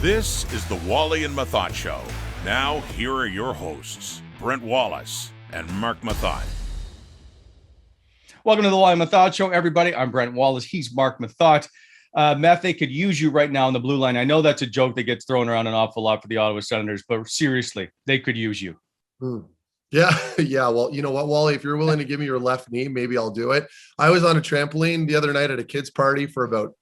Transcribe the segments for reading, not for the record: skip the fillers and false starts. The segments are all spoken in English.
This is the Wally and Methot Show. Now, here are your hosts, Brent Wallace and Marc Methot. Welcome to the Wally and Methot Show, everybody. I'm Brent Wallace. He's Marc Methot. Meth, they could use you right now on the blue line. I know that's a joke that gets thrown around an awful lot for the Ottawa Senators, but seriously, they could use you. Yeah. Well, you know what, Wally, if you're willing to give me your left knee, maybe I'll do it. I was on a trampoline the other night at a kid's party for about,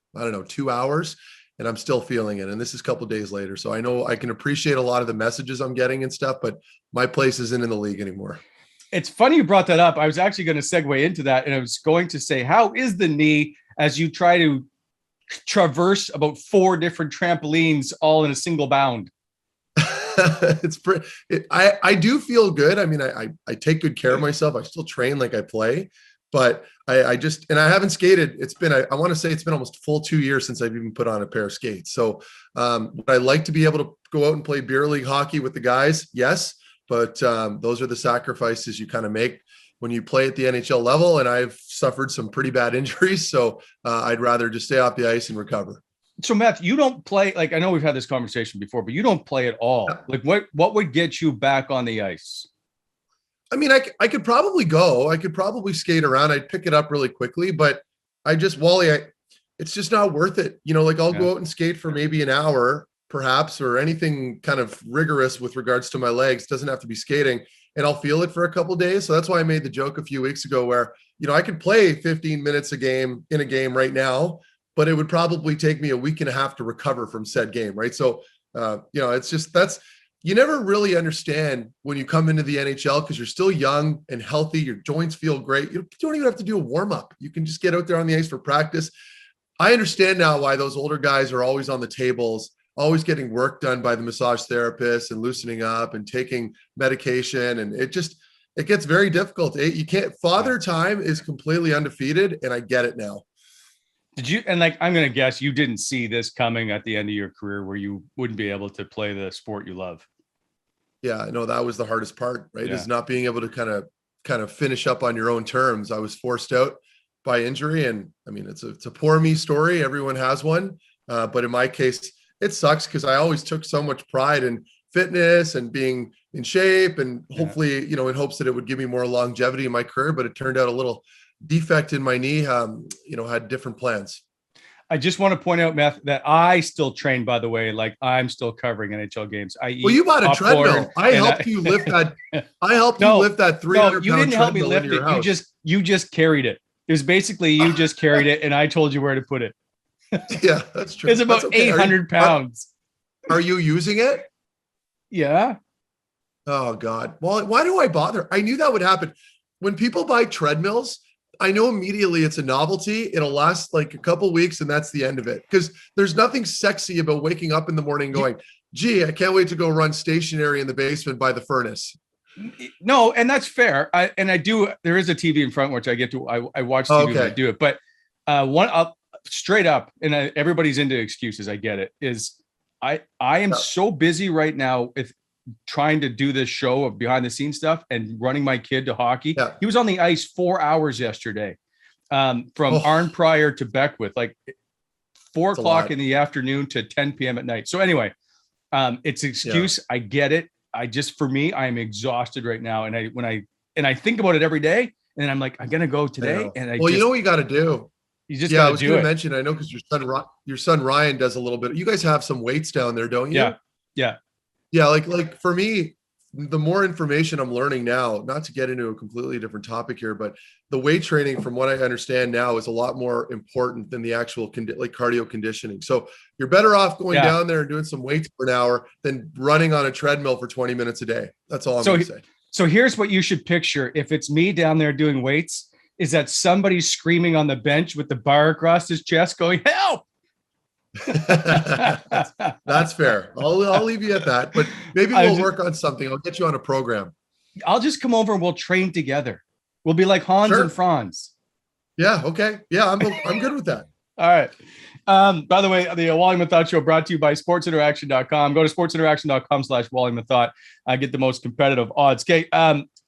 2 hours, and I'm still feeling it. And this is a couple of days later. So I know I can appreciate a lot of the messages I'm getting and stuff, but my place isn't in the league anymore. It's funny you brought that up. I was actually going to segue into that. And I was going to say, how is the knee as you try to traverse about 4 different trampolines all in a single bound? I do feel good. I mean, I take good care of myself. I still train like I play, but I haven't skated. I want to say it's been almost a full 2 years since I've even put on a pair of skates. So would I like to be able to go out and play beer league hockey with the guys? Yes. But those are the sacrifices you kind of make when you play at the NHL level. And I've suffered some pretty bad injuries. So I'd rather just stay off the ice and recover. So Meth, you don't play, like, I know we've had this conversation before, but you don't play at all. Yeah. Like what would get you back on the ice? I mean, I could probably go. I could probably skate around. I'd pick it up really quickly, but Wally, it's just not worth it. I'll go out and skate for maybe an hour, perhaps, or anything kind of rigorous with regards to my legs. Doesn't have to be skating, and I'll feel it for a couple of days. So that's why I made the joke a few weeks ago where, I could play 15 minutes in a game right now, but it would probably take me a week and a half to recover from said game. Right. So, it's just, you never really understand when you come into the NHL because you're still young and healthy. Your joints feel great. You don't even have to do a warm up. You can just get out there on the ice for practice. I understand now why those older guys are always on the tables, always getting work done by the massage therapist and loosening up and taking medication. And it gets very difficult. Father time is completely undefeated. And I get it now. Did you, and I'm going to guess you didn't see this coming at the end of your career where you wouldn't be able to play the sport you love. Yeah, I know that was the hardest part, right? Yeah. Is not being able to kind of finish up on your own terms. I was forced out by injury. And I mean, it's a poor me story. Everyone has one. But in my case, it sucks because I always took so much pride in fitness and being in shape and hopefully, in hopes that it would give me more longevity in my career, but it turned out a little defect in my knee, had different plans. I just want to point out, Meth, that I still train, by the way, like I'm still covering NHL games. You bought a treadmill. I helped you lift that. I helped you lift that 300 you didn't help me lift it. You just carried it. It was basically, you just carried it and I told you where to put it. Yeah, that's true. It's about 800 pounds. Are you using it? Yeah. Oh God. Well, why do I bother? I knew that would happen. When people buy treadmills, I know immediately it's a novelty. It'll last like a couple weeks and that's the end of it. Because there's nothing sexy about waking up in the morning going, gee, I can't wait to go run stationary in the basement by the furnace. No, and that's fair. There is a TV in front, which I get to, I watch TV when I do it. But straight up, and everybody's into excuses, I get it, is I am so busy right now with trying to do this show of behind the scenes stuff and running my kid to hockey. Yeah. He was on the ice 4 hours yesterday, from Arn Prior to Beckwith, like 4 o'clock in the afternoon to 10 p.m. at night. So anyway, it's an excuse. Yeah. I get it. For me, I am exhausted right now. And I think about it every day and I'm like, I'm going to go today. And you know what you got to do? You just got to do it. I was going to mention, I know, because your son Ryan does a little bit. You guys have some weights down there, don't you? Yeah. Yeah, like for me, the more information I'm learning now, not to get into a completely different topic here, but the weight training, from what I understand now, is a lot more important than the actual cardio conditioning. So you're better off going down there and doing some weights for an hour than running on a treadmill for 20 minutes a day. That's all I'm going to say. So here's what you should picture. If it's me down there doing weights, is that somebody screaming on the bench with the bar across his chest going, help! That's fair. I'll leave you at that, but maybe we'll work on something. I'll get you on a program. I'll just come over and we'll train together. We'll be like Hans and Franz. Yeah. Okay. Yeah. I'm good with that. All right. By the way, the Wally Methot Show brought to you by sportsinteraction.com. Go to sportsinteraction.com/Wally Methot. Get the most competitive odds. Okay.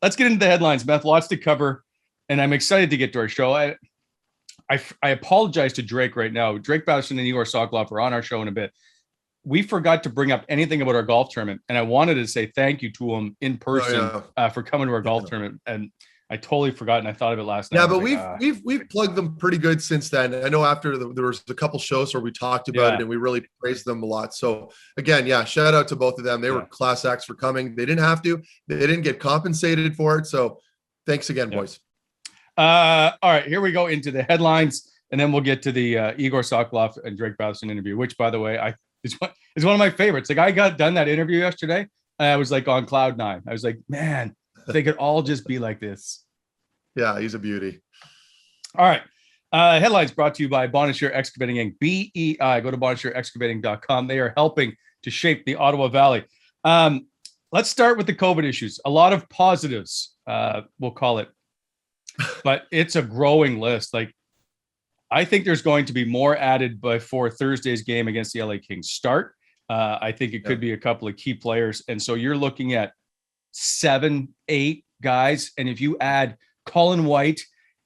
Let's get into the headlines, Meth. Lots to cover. And I'm excited to get to our show. I apologize to Drake right now. Drake Batherson and Egor Sokolov are on our show in a bit. we forgot to bring up anything about our golf tournament. And I wanted to say thank you to him in person for coming to our golf tournament. And I totally forgot. And I thought of it last night. Yeah, but we've plugged them pretty good since then. I know after there was a couple shows where we talked about it and we really praised them a lot. So again, shout out to both of them. They were class acts for coming. They didn't have to. They didn't get compensated for it. So thanks again, boys. All right, here we go into the headlines, and then we'll get to the Igor Sokolov and Erik Brannstrom interview, which, by the way, it's one of my favorites. Like, I got done that interview yesterday, and I was like on cloud 9. I was like, man, they could all just be like this. Yeah, he's a beauty. All right. Headlines brought to you by Bonnechere Excavating Inc. BEI. Go to BonnechereExcavating.com. They are helping to shape the Ottawa Valley. Let's start with the COVID issues. A lot of positives, we'll call it. But it's a growing list. Like, I think there's going to be more added before Thursday's game against the LA Kings start. I think it could be a couple of key players. And so you're looking at 7, 8 guys. And if you add Colin White,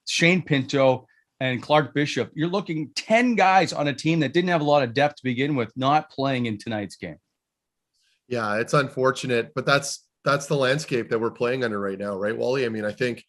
Shane Pinto, and Clark Bishop, you're looking 10 guys on a team that didn't have a lot of depth to begin with, not playing in tonight's game. Yeah, it's unfortunate, but that's the landscape that we're playing under right now, right, Wally? I mean, I think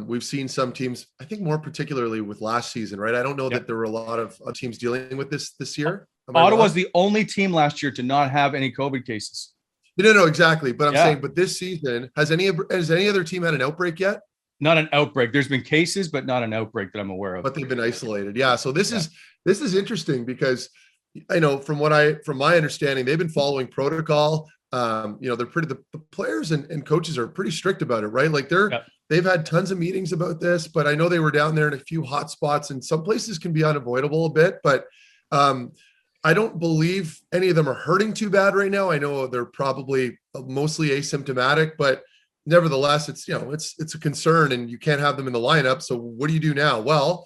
we've seen some teams, I think more particularly with last season, right? I don't know that there were a lot of teams dealing with this year. Ottawa's the only team last year to not have any COVID cases. No, exactly. But I'm saying, but this season, has any other team had an outbreak yet? Not an outbreak. There's been cases, but not an outbreak that I'm aware of. But they've been isolated. Yeah. So this is interesting because I know from my understanding, they've been following protocol. They're the players and coaches are pretty strict about it, right? Like they've had tons of meetings about this, but I know they were down there in a few hot spots, and some places can be unavoidable a bit, but I don't believe any of them are hurting too bad right now. I know they're probably mostly asymptomatic, but nevertheless, it's a concern, and you can't have them in the lineup. So what do you do now? Well,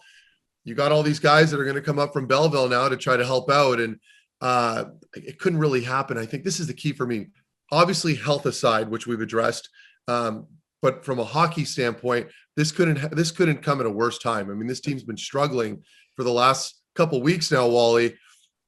you got all these guys that are going to come up from Belleville now to try to help out, and it couldn't really happen. I think this is the key for me. Obviously, health aside, which we've addressed, but from a hockey standpoint, this couldn't come at a worse time. I mean, this team's been struggling for the last couple of weeks now, Wally,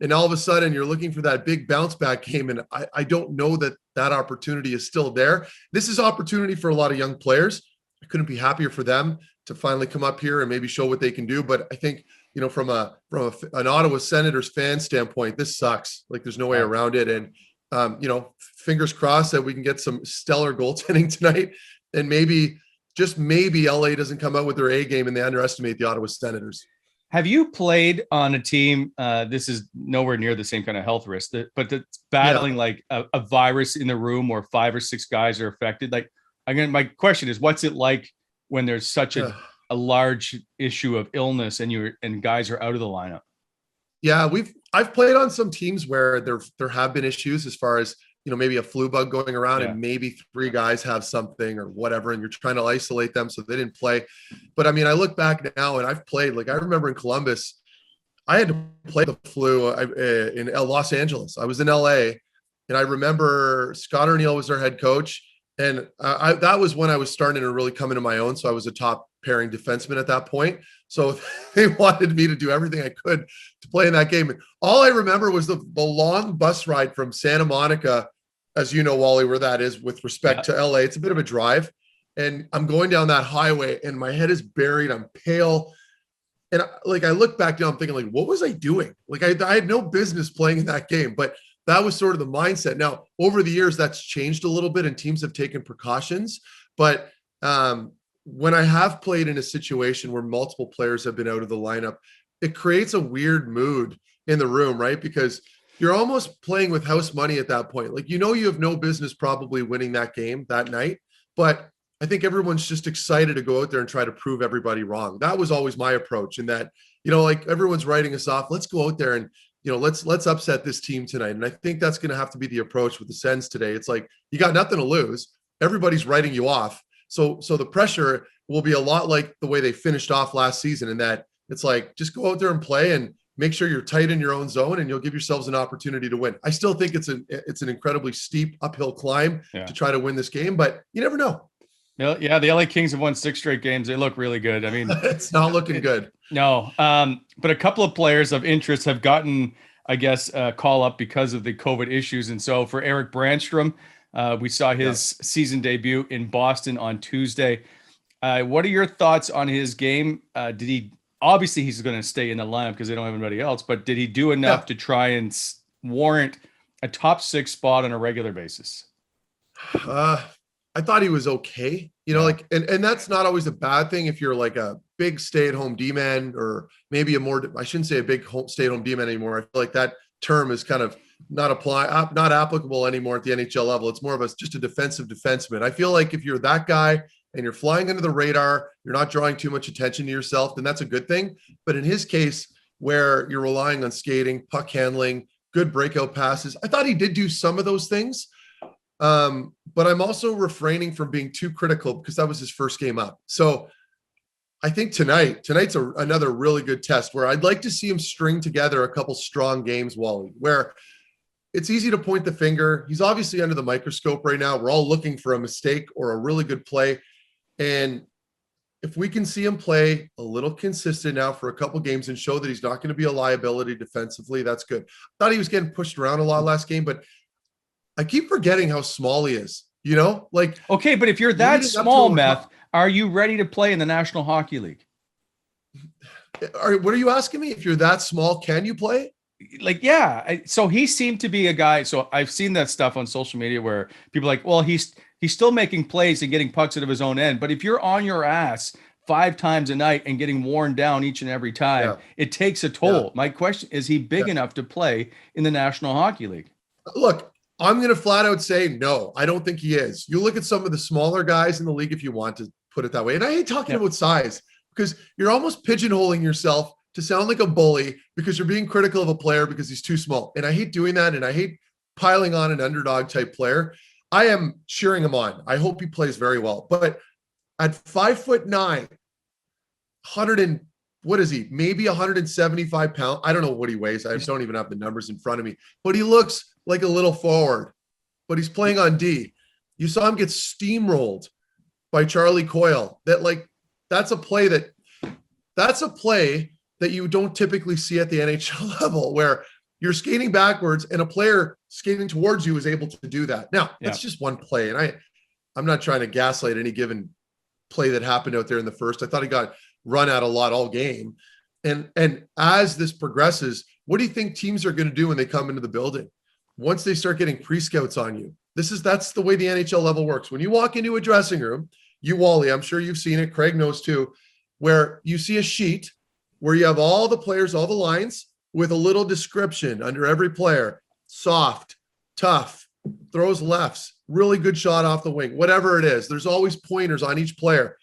and all of a sudden you're looking for that big bounce back game, and I don't know that opportunity is still there. This is opportunity for a lot of young players. I couldn't be happier for them to finally come up here and maybe show what they can do. But I think, from an Ottawa Senators fan standpoint, this sucks. Like, there's no way around it. And, fingers crossed that we can get some stellar goaltending tonight. And maybe, just maybe, LA doesn't come out with their A game and they underestimate the Ottawa Senators. Have you played on a team? This is nowhere near the same kind of health risk, but that's battling like a virus in the room where 5 or 6 guys are affected. Like, again, my question is, what's it like when there's such a large issue of illness and guys are out of the lineup? Yeah, I've played on some teams where there have been issues as far as, maybe a flu bug going around and maybe 3 guys have something or whatever, and you're trying to isolate them so they didn't play. But I mean, I look back now and I've played, like, I remember in Columbus, I had to play the flu in Los Angeles. I was in LA, and I remember Scott O'Neill was our head coach. And that was when I was starting to really come into my own. So I was a top pairing defenseman at that point. So they wanted me to do everything I could to play in that game. And all I remember was the long bus ride from Santa Monica, as you know, Wally, where that is with respect to LA. It's a bit of a drive. And I'm going down that highway and my head is buried. I'm pale. And I look back now, I'm thinking, like, what was I doing? Like, I had no business playing in that game, but that was sort of the mindset. Now, over the years, that's changed a little bit and teams have taken precautions. But when I have played in a situation where multiple players have been out of the lineup, it creates a weird mood in the room, right? Because you're almost playing with house money at that point. Like, you have no business probably winning that game that night. But I think everyone's just excited to go out there and try to prove everybody wrong. That was always my approach, in that, like, everyone's writing us off. Let's go out there and let's upset this team tonight. And I think that's going to have to be the approach with the Sens today. It's like, you got nothing to lose. Everybody's writing you off. So the pressure will be a lot like the way they finished off last season, in that it's like, just go out there and play and make sure you're tight in your own zone, and you'll give yourselves an opportunity to win. I still think it's an incredibly steep uphill climb to try to win this game, but you never know. Yeah, the LA Kings have won 6 straight games. They look really good. I mean, it's not looking good. No, but a couple of players of interest have gotten I guess, call up because of the COVID issues. And so for Erik Brannstrom, we saw his season debut in Boston on Tuesday. What are your thoughts on his game? Obviously he's going to stay in the lineup because they don't have anybody else, but did he do enough to try and warrant a top 6 spot on a regular basis? I thought he was okay, like, and that's not always a bad thing if you're like a big stay-at-home D-man, or maybe I shouldn't say a big stay-at-home D-man anymore. I feel like that term is kind of not applicable anymore at the NHL level. It's more of just a defensive defenseman. I feel like if you're that guy and you're flying under the radar, you're not drawing too much attention to yourself, then that's a good thing. But in his case, where you're relying on skating, puck handling, good breakout passes, I thought he did do some of those things. But I'm also refraining from being too critical because that was his first game up. So I think tonight's another really good test where I'd like to see him string together a couple strong games, Wally, where it's easy to point the finger. He's obviously under the microscope right now. We're all looking for a mistake or a really good play. And if we can see him play a little consistent now for a couple games and show that he's not going to be a liability defensively, that's good. I thought he was getting pushed around a lot last game, but I keep forgetting how small he is, like. Okay, but if you're that small, Meth, are you ready to play in the National Hockey League? What are you asking me? If you're that small, can you play? Like, yeah. So he seemed to be a guy. So I've seen that stuff on social media where people are like, well, he's still making plays and getting pucks out of his own end. But if you're on your ass 5 times a night and getting worn down each and every time, it takes a toll. My question is he big enough to play in the National Hockey League? Look, I'm going to flat out say, no, I don't think he is. You look at some of the smaller guys in the league, if you want to put it that way. And I hate talking about size because you're almost pigeonholing yourself to sound like a bully because you're being critical of a player because he's too small. And I hate doing that. And I hate piling on an underdog type player. I am cheering him on. I hope he plays very well. But at 5'9", what is he? Maybe 175 pounds. I don't know what he weighs. I just don't even have the numbers in front of me. But he looks like a little forward. But he's playing on D. You saw him get steamrolled by Charlie Coyle. That's a play that you don't typically see at the NHL level, where you're skating backwards and a player skating towards you is able to do that. Now, that's just one play. And I'm not trying to gaslight any given play that happened out there in the first. I thought he got run out a lot all game. And as this progresses, what do you think teams are going to do when they come into the building? Once they start getting pre-scouts on you, that's the way the NHL level works. When you walk into a dressing room, Wally, I'm sure you've seen it, Craig knows too, where you see a sheet where you have all the players, all the lines with a little description under every player: soft, tough, throws lefts, really good shot off the wing, whatever it is. There's always pointers on each player.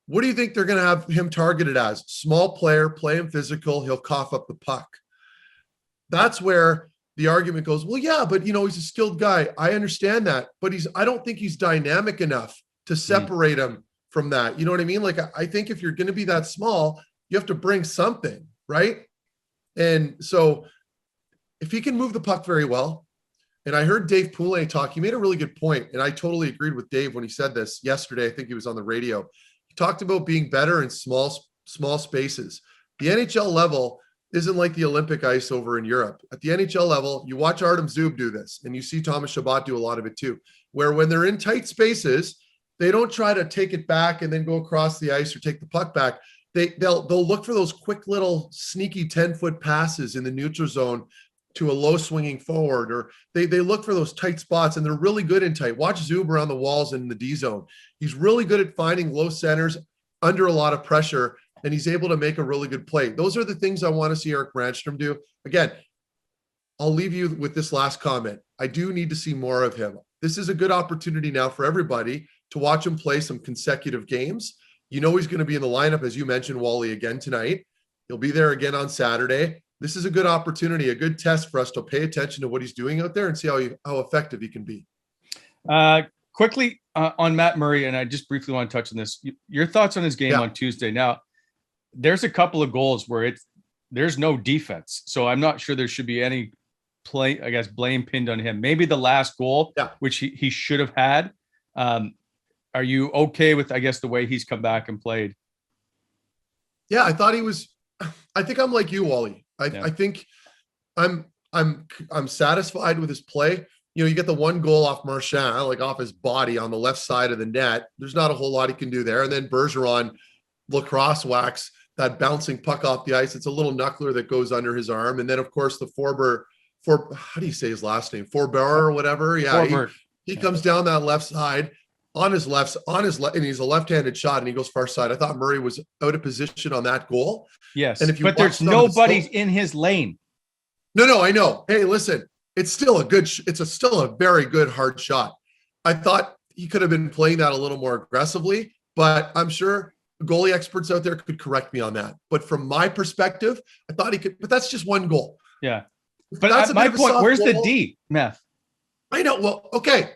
What do you think they're going to have him targeted as? Small player, play him physical, he'll cough up the puck. That's where the argument goes, well, yeah, but he's a skilled guy. I understand that, but I don't think he's dynamic enough to separate him from that. You know what I mean? Like, I think if you're going to be that small, you have to bring something, right? And so if he can move the puck very well, and I heard Dave Poulin talk, he made a really good point, and I totally agreed with Dave when he said this yesterday. I think he was on the radio. He talked about being better in small spaces. The NHL level isn't like the Olympic ice over in Europe. At the NHL level, you watch Artem Zub do this, and you see Thomas Chabot do a lot of it too, where when they're in tight spaces, they don't try to take it back and then go across the ice or take the puck back. They'll look for those quick little sneaky 10-foot passes in the neutral zone to a low swinging forward, or they look for those tight spots, and they're really good in tight. Watch Zub around the walls in the D zone. He's really good at finding low centers under a lot of pressure, and he's able to make a really good play. Those are the things I want to see Erik Brannstrom do. Again, I'll leave you with this last comment. I do need to see more of him. This is a good opportunity now for everybody to watch him play some consecutive games. He's going to be in the lineup, as you mentioned, Wally, again tonight. He'll be there again on Saturday. This is a good opportunity, a good test for us to pay attention to what he's doing out there and see how effective he can be. Quickly on Matt Murray, and I just briefly want to touch on this. Your thoughts on his game on Tuesday. Now, there's a couple of goals where there's no defense, so I'm not sure there should be any blame pinned on him. Maybe the last goal, which he should have had. Are you okay with, the way he's come back and played? Yeah, I thought he was. I think I'm like you, Wally. I think I'm I'm satisfied with his play. You know, you get the one goal off Marchand, like off his body on the left side of the net. There's not a whole lot he can do there. And then Bergeron lacrosse wax that bouncing puck off the ice. It's a little knuckler that goes under his arm. And then of course the how do you say his last name? Forbert or whatever. Yeah. He comes down that left side on his left, and he's a left-handed shot and he goes far side. I thought Murray was out of position on that goal. Yes. And if you but there's nobody in his lane. No, I know. Hey, listen, it's still still a very good hard shot. I thought he could have been playing that a little more aggressively, but I'm sure goalie experts out there could correct me on that. But from my perspective, I thought he could, but that's just one goal. Yeah. But that's my point, where's the D, Meth? I know. Well, okay.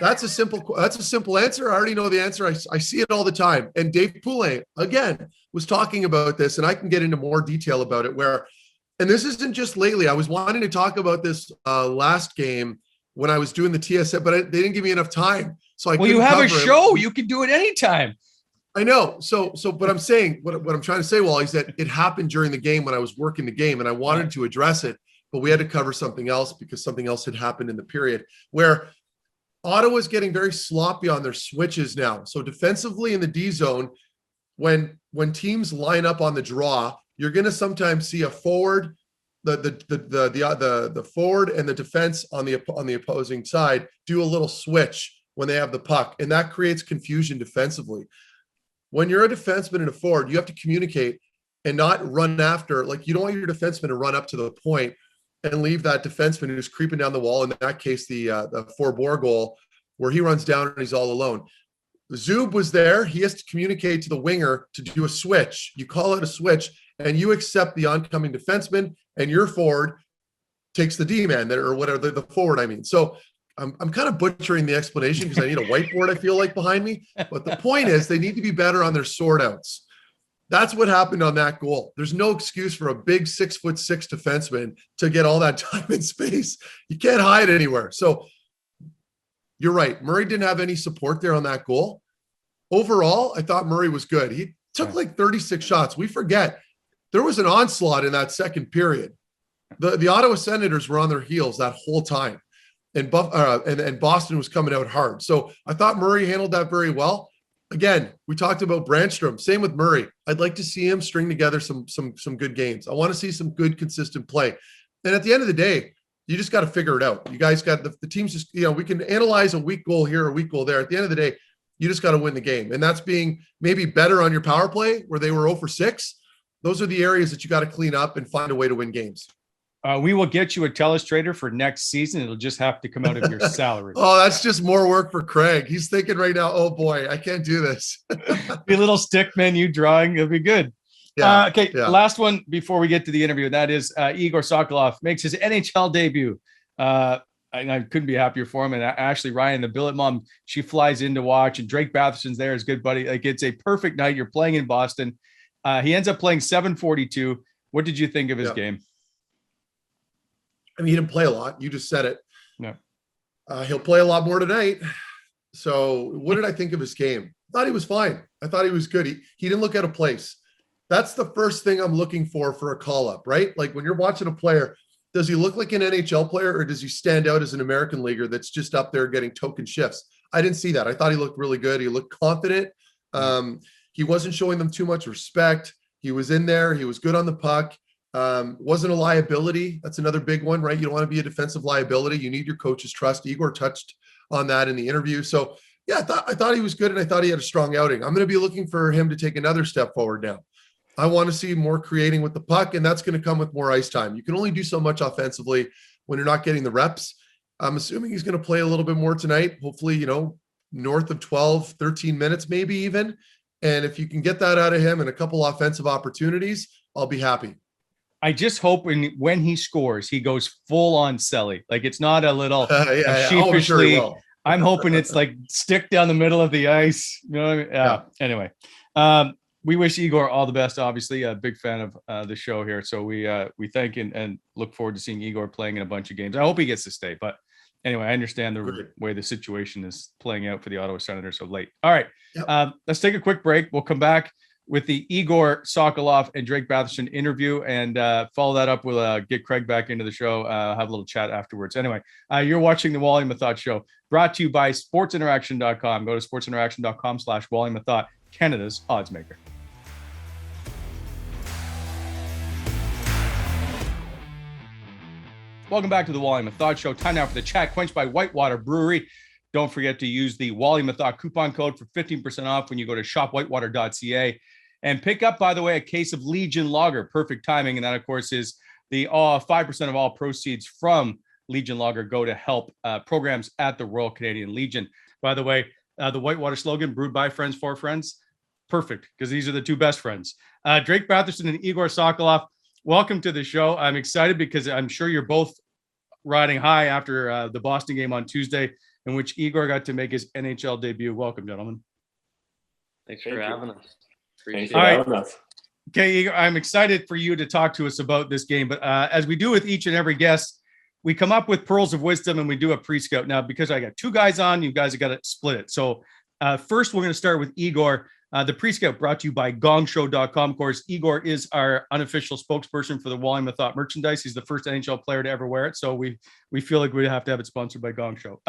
That's a simple answer. I already know the answer. I see it all the time. And Dave Poulin, again, was talking about this, and I can get into more detail about it and this isn't just lately. I was wanting to talk about this last game when I was doing the TSM, but they didn't give me enough time. So you have a show. You can do it anytime. I know. So, but I'm saying what I'm trying to say, Wally, is that it happened during the game when I was working the game, and I wanted to address it, but we had to cover something else because something else had happened in the period where Ottawa's getting very sloppy on their switches now. So defensively in the D zone, when teams line up on the draw, you're going to sometimes see a forward, the forward and the defense on the opposing side do a little switch when they have the puck, and that creates confusion defensively. When you're a defenseman and a forward, you have to communicate and not run after. Like, you don't want your defenseman to run up to the point and leave that defenseman who's creeping down the wall. In that case, the Forbort goal where he runs down and he's all alone. Zub was there. He has to communicate to the winger to do a switch. You call it a switch, and you accept the oncoming defenseman, and your forward takes the D-man or whatever, the forward, I mean. So I'm kind of butchering the explanation because I need a whiteboard, I feel like, behind me. But the point is they need to be better on their sort outs. That's what happened on that goal. There's no excuse for a big 6'6" defenseman to get all that time and space. You can't hide anywhere. So you're right. Murray didn't have any support there on that goal. Overall, I thought Murray was good. He took like 36 shots. We forget there was an onslaught in that second period. The Ottawa Senators were on their heels that whole time, and Boston was coming out hard. So I thought Murray handled that very well. Again, we talked about Brannstrom. Same with Murray. I'd like to see him string together some good games. I want to see some good, consistent play. And at the end of the day, you just got to figure it out. You guys got the teams just, we can analyze a weak goal here, a weak goal there. At the end of the day, you just got to win the game. And that's being maybe better on your power play where they were 0 for 6. Those are the areas that you got to clean up and find a way to win games. We will get you a telestrator for next season. It'll just have to come out of your salary. Oh, that's just more work for Craig. He's thinking right now, oh boy, I can't do this. Be a little stick menu drawing. It'll be good. Yeah, okay, last one before we get to the interview. That is Igor Sokolov makes his NHL debut. I couldn't be happier for him. And Ashley Ryan, the billet mom, she flies in to watch. And Drake Batherson's there, his good buddy. Like, it's a perfect night. You're playing in Boston. He ends up playing 7:42. What did you think of his game? I mean, he didn't play a lot. You just said it. No. He'll play a lot more tonight. So what did I think of his game? I thought he was fine. I thought he was good. He didn't look out of place. That's the first thing I'm looking for a call-up, right? Like, when you're watching a player, does he look like an NHL player, or does he stand out as an American leaguer that's just up there getting token shifts? I didn't see that. I thought he looked really good. He looked confident. He wasn't showing them too much respect. He was in there. He was good on the puck. Wasn't a liability. That's another big one, right? You don't want to be a defensive liability. You need your coach's trust. Igor touched on that in the interview. So yeah, I thought he was good, and I thought he had a strong outing. I'm going to be looking for him to take another step forward now. I want to see more creating with the puck, and that's going to come with more ice time. You can only do so much offensively when you're not getting the reps. I'm assuming he's going to play a little bit more tonight. Hopefully, north of 12, 13 minutes, maybe even. And if you can get that out of him and a couple offensive opportunities, I'll be happy. I just hope when he scores, he goes full on Selly. Like, it's not a little sheepishly. Oh, sure. I'm hoping it's like stick down the middle of the ice. You know what I mean? Yeah. Anyway, we wish Igor all the best. Obviously, a big fan of the show here. So we thank and look forward to seeing Igor playing in a bunch of games. I hope he gets to stay. But anyway, I understand the way the situation is playing out for the Ottawa Senators of late. All right, let's take a quick break. We'll come back. with the Igor Sokolov and Drake Batherson interview, and follow that up with get Craig back into the show, have a little chat afterwards. Anyway, you're watching the Wally Methot Show, brought to you by sportsinteraction.com. Go to sportsinteraction.com/Wally Methot, Canada's odds maker. Welcome back to the Wally Methot Show. Time now for the chat quenched by Whitewater Brewery. Don't forget to use the Wally Methot coupon code for 15% off when you go to shopwhitewater.ca. And pick up, by the way, a case of Legion Lager. Perfect timing. And that, of course, is the 5% of all proceeds from Legion Lager go to help programs at the Royal Canadian Legion. By the way, the Whitewater slogan, brewed by friends for friends. Perfect, because these are the two best friends. Drake Batherson and Igor Sokolov, welcome to the show. I'm excited because I'm sure you're both riding high after the Boston game on Tuesday, in which Igor got to make his NHL debut. Welcome, gentlemen. Thanks for having us. Thanks for having us. Okay, Igor, I'm excited for you to talk to us about this game. But as we do with each and every guest, we come up with pearls of wisdom and we do a pre-scout. Now, because I got two guys on, you guys have got to split it. So first, we're going to start with Igor. The pre-scout brought to you by gongshow.com. Of course, Igor is our unofficial spokesperson for the Wally Methot merchandise. He's the first NHL player to ever wear it. So we feel like we have to have it sponsored by Gong Show.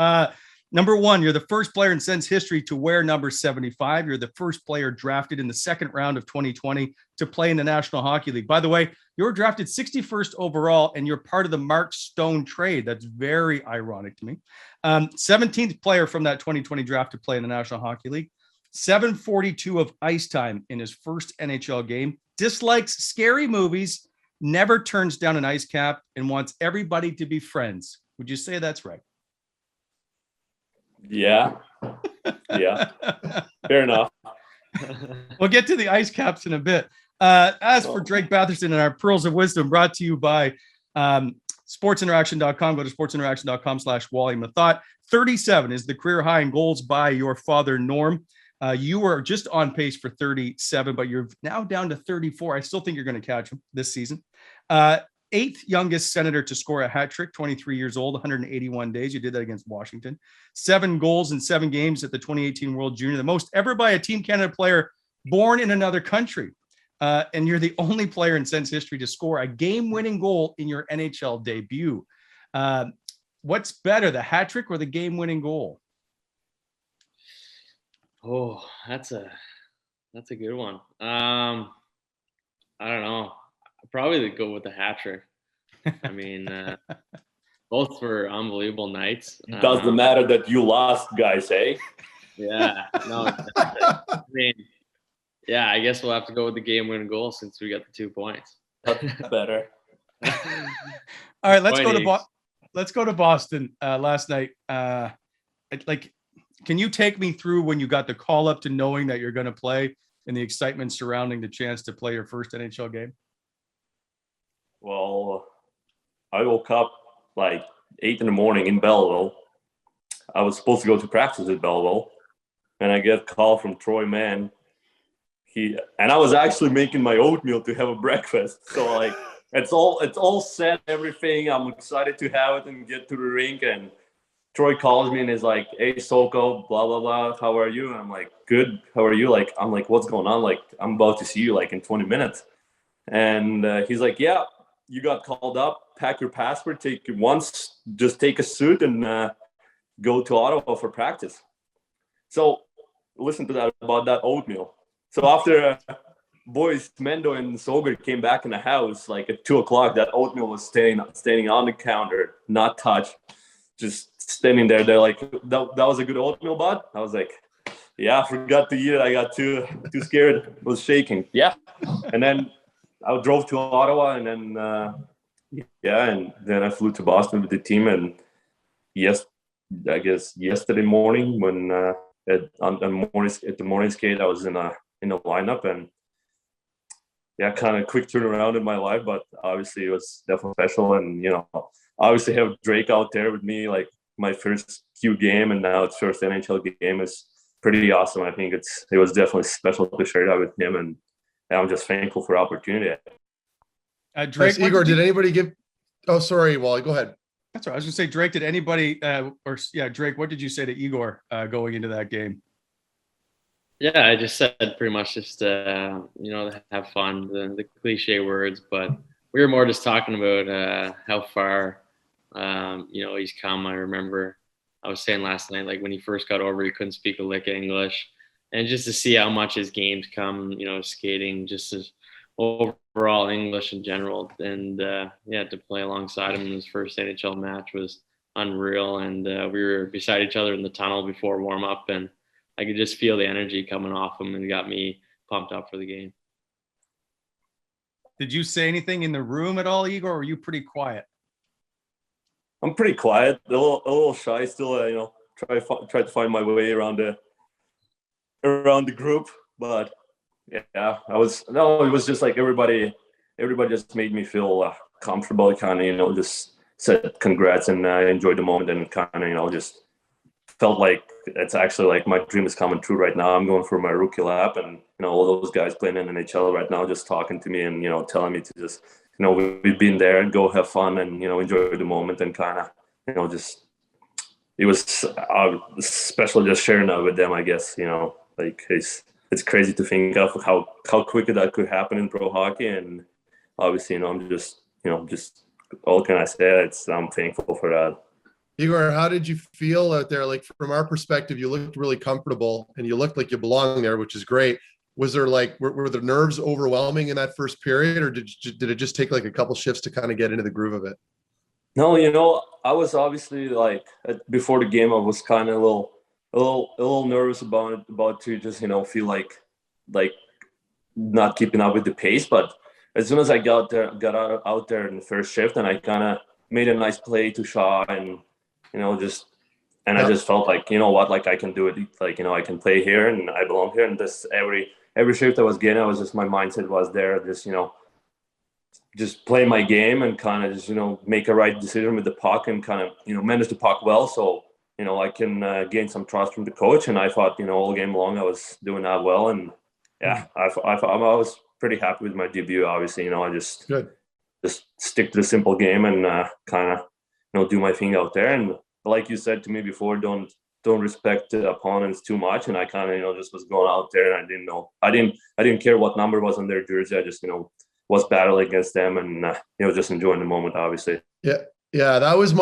Number one, you're the first player in Sens history to wear number 75. You're the first player drafted in the second round of 2020 to play in the National Hockey League. By the way, you were drafted 61st overall, and you're part of the Mark Stone trade. That's very ironic to me. 17th player from that 2020 draft to play in the National Hockey League. 742 of ice time in his first NHL game. Dislikes scary movies, never turns down an ice cap, and wants everybody to be friends. Would you say that's right? Yeah. Fair enough. We'll get to the ice caps in a bit. As for Drake Batherson and our pearls of wisdom, brought to you by sportsinteraction.com. Go to sportsinteraction.com/Wally Methot. 37 is the career high in goals by your father, Norm. You were just on pace for 37, but you're now down to 34. I still think you're going to catch him this season. Eighth youngest Senator to score a hat trick, 23 years old, 181 days. You did that against Washington. 7 goals in 7 games at the 2018 World Junior, the most ever by a Team Canada player born in another country. And you're the only player in Sens history to score a game-winning goal in your NHL debut. What's better, the hat trick or the game-winning goal? Oh, that's a good one. I don't know. I'd probably go with the hat trick. I mean, both were unbelievable nights. Doesn't matter that you lost, guys, eh? Yeah. No. I mean, yeah. I guess we'll have to go with the game-winning goal since we got the 2 points. That's better. All right, let's go to Boston last night. Can you take me through when you got the call up to knowing that you're going to play and the excitement surrounding the chance to play your first NHL game? Well, I woke up like 8 a.m. in Belleville. I was supposed to go to practice at Belleville, and I get a call from Troy Mann. And I was actually making my oatmeal to have a breakfast. So like it's all set, everything. I'm excited to have it and get to the rink. And Troy calls me and is like, "Hey, Soko, blah blah blah. How are you?" And I'm like, "Good. How are you?" Like, I'm like, "What's going on?" Like, I'm about to see you like in 20 minutes. And he's like, "Yeah, you got called up. Pack your passport. Just take a suit and go to Ottawa for practice." So listen to that about that oatmeal. So after boys Mendo and Soger came back in the house, like at 2:00, that oatmeal was standing on the counter, not touched, just standing there. They're like, that was a good oatmeal, bud? I was like, yeah, I forgot to eat it. I got too scared. I was shaking. Yeah. And then I drove to Ottawa, and then I flew to Boston with the team. And I guess yesterday morning when at the morning skate, I was in the lineup, and yeah, kind of quick turnaround in my life, but obviously it was definitely special. And obviously have Drake out there with me, like my first Q game, and now it's first NHL game, is pretty awesome. I think it was definitely special to share that with him, and I'm just thankful for the opportunity. Drake, Igor, did anybody give? Oh, sorry, Wally, go ahead. That's right. I was going to say, Drake, did anybody Drake, what did you say to Igor going into that game? Yeah, I just said pretty much just have fun, the cliche words, but we were more just talking about how far he's come. I remember I was saying last night, like when he first got over, he couldn't speak a lick of English, and just to see how much his game's come, skating, just as overall English in general, and to play alongside him in his first NHL match was unreal. And we were beside each other in the tunnel before warm up, and I could just feel the energy coming off him, and it got me pumped up for the game. Did you say anything in the room at all, Igor, or were you pretty quiet? I'm pretty quiet, a little shy still. Try to find my way around the group, but yeah, it was just like everybody just made me feel comfortable. Kind of, just said congrats and enjoyed the moment, and kind of, just felt like it's actually like my dream is coming true right now. I'm going for my rookie lap, and all those guys playing in NHL right now just talking to me and telling me to just we've been there and go have fun and enjoy the moment, and kind of just it was special just sharing that with them, I guess. Like it's crazy to think of how quickly that could happen in pro hockey, and obviously I'm just all can I say, I'm thankful for that. Igor, how did you feel out there? Like from our perspective, you looked really comfortable and you looked like you belonged there, which is great. Was there were the nerves overwhelming in that first period, or did it just take like a couple shifts to kind of get into the groove of it? No, I was obviously like before the game, I was kind of a little nervous about to just feel like not keeping up with the pace. But as soon as I got out there in the first shift, and I kind of made a nice play to Shaw, and I just felt like, what, like I can do it, like, I can play here and I belong here. And this every shift I was getting, my mindset was there, just play my game and kind of just, make a right decision with the puck and kind of, manage the puck well. So, I can gain some trust from the coach. And I thought, all game long I was doing that well. And yeah, I was pretty happy with my debut. Obviously, I just stick to the simple game and kind of, do my thing out there. And like you said to me before, don't respect the opponents too much. And I kind of, just was going out there, and I didn't care what number was on their jersey. I just, was battling against them and, just enjoying the moment, obviously. Yeah. Yeah. That was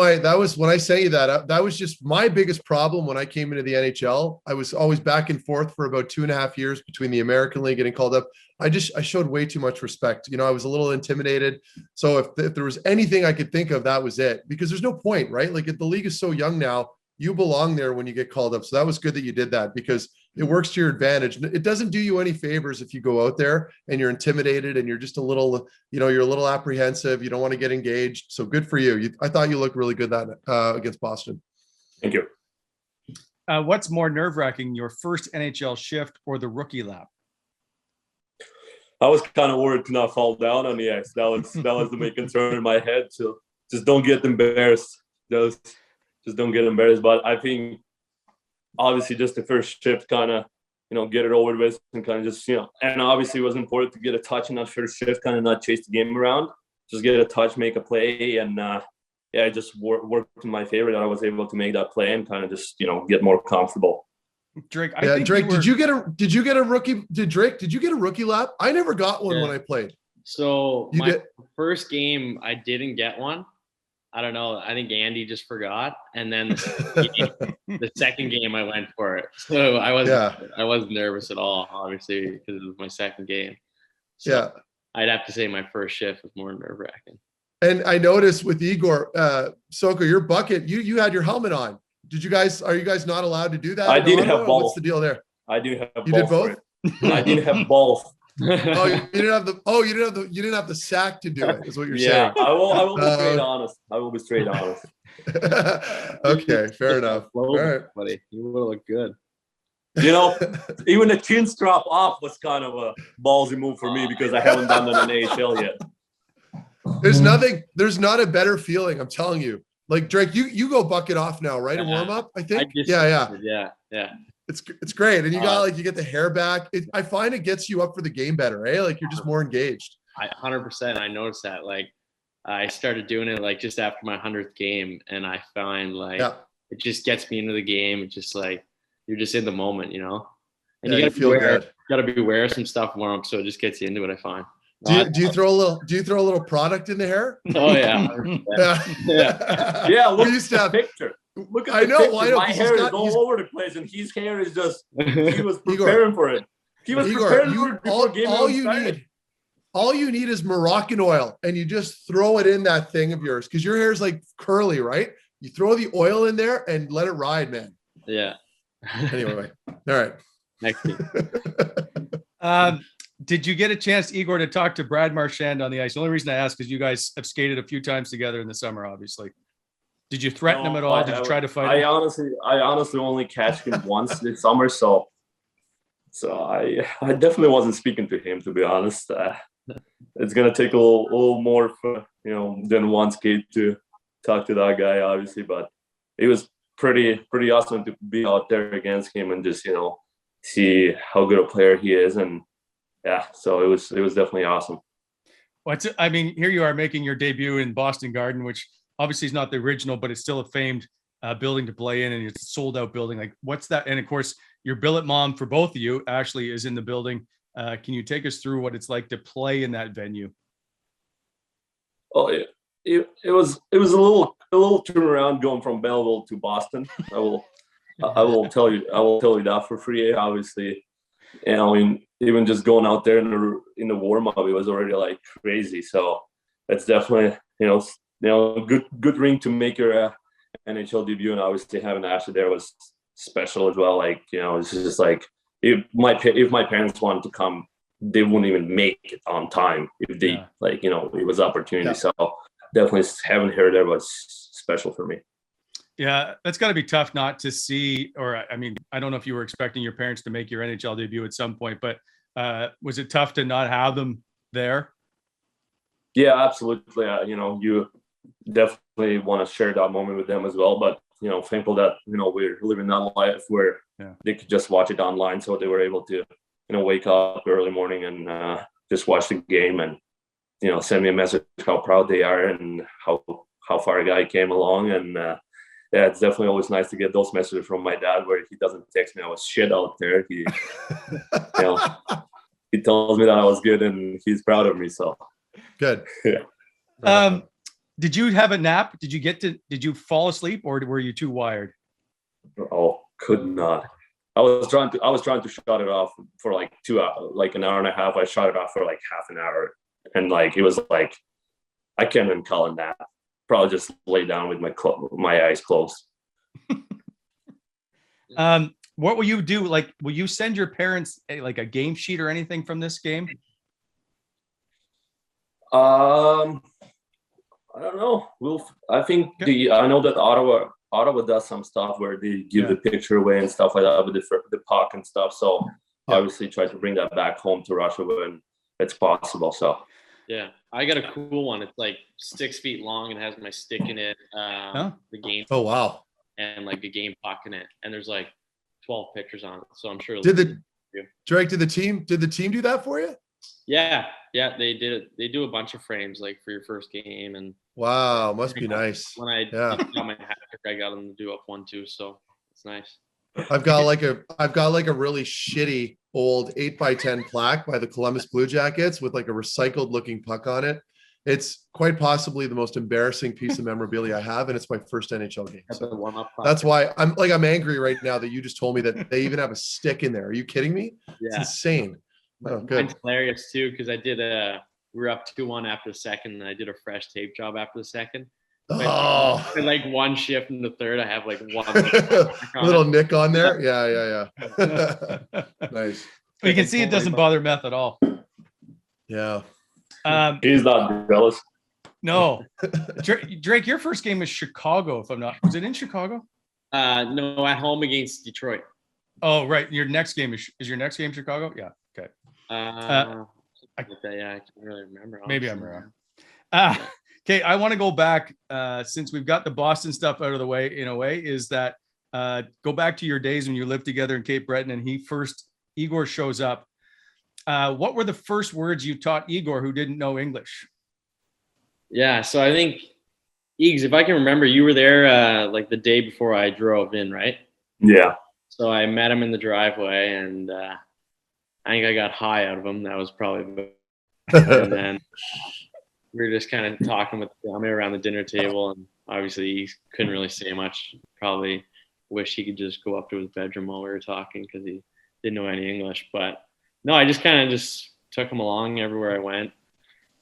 when I say you that was just my biggest problem when I came into the NHL. I was always back and forth for about 2.5 years between the American League getting called up. I showed way too much respect. I was a little intimidated. So if there was anything I could think of, that was it, because there's no point, right? Like if the league is so young now, you belong there when you get called up. So that was good that you did that, because it works to your advantage. It doesn't do you any favors if you go out there and you're intimidated and you're just a little, you're a little apprehensive. You don't want to get engaged. So good for you. I thought you looked really good that against Boston. Thank you. What's more nerve-wracking, your first NHL shift or the rookie lap? I was kind of worried to not fall down on the ice. That was the main concern in my head. So just don't get embarrassed. Just don't get embarrassed. But I think obviously just the first shift, kind of, get it over with and kind of just, and obviously it was important to get a touch in that first shift, kind of not chase the game around, just get a touch, make a play. And it just worked in my favor that I was able to make that play and kind of just, get more comfortable. Drake, did you get a rookie lap? I never got one when I played. So my first game, I didn't get one. I don't know. I think Andy just forgot. And then the second game I went for it. So I wasn't nervous at all, obviously, because it was my second game. So I'd have to say my first shift was more nerve-wracking. And I noticed with Igor, Soko, your bucket, you had your helmet on. Are you guys not allowed to do that? I didn't have both. What's the deal there? I do have both. You did both? I didn't have both. You didn't have the sack to do it, is what you're saying. I will be straight honest. I will be straight honest. Okay, fair enough. All right, buddy. You will look good. Even the chin strap off was kind of a ballsy move for me, because I haven't done that in AHL yet. There's not a better feeling, I'm telling you. Like Drake, you go bucket off now, right? A warm up, I think. Yeah. It's great, and you get the hair back. I find it gets you up for the game better, eh? Like you're just more engaged. 100%. I noticed that. Like I started doing it like just after my 100th game, and I find it just gets me into the game. It's just like you're just in the moment, And you gotta be aware of some stuff for them, so it just gets you into it, I find. Do you throw a little product in the hair? Oh yeah. Yeah, look We used to have picture. Look at I the know, picture. I know, My 'cause hair is he's all over the place, and his hair is just. He was preparing for it. He was Igor, preparing for it before game started. All you need is Moroccan oil, and you just throw it in that thing of yours because your hair is like curly, right? You throw the oil in there and let it ride, man. Yeah. Anyway, all right. Next week. Did you get a chance, Igor, to talk to Brad Marchand on the ice? The only reason I ask is you guys have skated a few times together in the summer, obviously. Did you threaten him at all? Did you try to fight him? I honestly only catch him once this summer, so I definitely wasn't speaking to him, to be honest. It's gonna take a little more, than one skate to talk to that guy, obviously. But it was pretty awesome to be out there against him and just see how good a player he is, and so it was definitely awesome. Here you are making your debut in Boston Garden, which obviously is not the original, but it's still a famed building to play in, and it's a sold out building. Like, what's that? And of course, your billet mom for both of you, Ashley, is in the building. Can you take us through what it's like to play in that venue? Oh, it was a little turnaround going from Belleville to Boston. I will tell you that for free, obviously. And even just going out there in the warm up, it was already like crazy. So it's definitely good ring to make your NHL debut, and obviously having Ashley there was special as well. Like, it's just like if my parents wanted to come, they wouldn't even make it on time if they it was opportunity. Yeah. So definitely having her there was special for me. Yeah, that's got to be tough not to see, I don't know if you were expecting your parents to make your NHL debut at some point, but was it tough to not have them there? Yeah, absolutely. You definitely want to share that moment with them as well. But, thankful that, we're living that life where they could just watch it online. So they were able to, wake up early morning and just watch the game and, send me a message how proud they are and how far a guy came along. And it's definitely always nice to get those messages from my dad where he doesn't text me I was shit out there. He, he tells me that I was good and he's proud of me. So good. Yeah. Did you have a nap? Did you fall asleep or were you too wired? Oh, could not. I was trying to shut it off for like 2 hours, like an hour and a half. I shut it off for like half an hour. And it was like, I can't even call a nap. Probably just lay down with my eyes closed. What will you do? Like, will you send your parents a game sheet or anything from this game? I don't know. I think I know that Ottawa does some stuff where they give the picture away and stuff like that with the puck and stuff. So obviously try to bring that back home to Russia when it's possible. So yeah, I got a cool one. It's like 6 feet long and has my stick in it. The game. Oh wow! And like a game puck in it, and there's like 12 pictures on it. So I'm sure. Did the team do that for you? Yeah, they did it. They do a bunch of frames like for your first game, and wow, must be nice. When I got my hat trick, I got them to do up one too, so it's nice. I've got like a really shitty old 8x10 plaque by the Columbus Blue Jackets with like a recycled looking puck on it. It's quite possibly the most embarrassing piece of memorabilia I have, and it's my first NHL game. So that's why I'm angry right now that you just told me that they even have a stick in there. Are you kidding me? Yeah. It's insane. Oh, good. It's hilarious too, because I did we were up 2-1 after the second, and I did a fresh tape job after the second. And like one shift in the third, I have like one little nick on there. Yeah. Nice. You can see it doesn't bother Meth at all. Yeah. He's not jealous. No. Drake, your first game is Chicago, if I'm not. Was it in Chicago? No, at home against Detroit. Oh, right. Your next game is your next game Chicago? Yeah. Okay. I can't really remember. Honestly. Maybe I'm wrong. Okay, I want to go back since we've got the Boston stuff out of the way. In a way, is that go back to your days when you lived together in Cape Breton, and Igor shows up. What were the first words you taught Igor, who didn't know English? Yeah, so I think Iggs, if I can remember, you were there like the day before I drove in, right? Yeah. So I met him in the driveway, and I think I got high out of him. That was probably, and then we were just kind of talking with the family around the dinner table, and obviously he couldn't really say much. Probably wish he could just go up to his bedroom while we were talking because he didn't know any English. But no, I just kind of just took him along everywhere I went.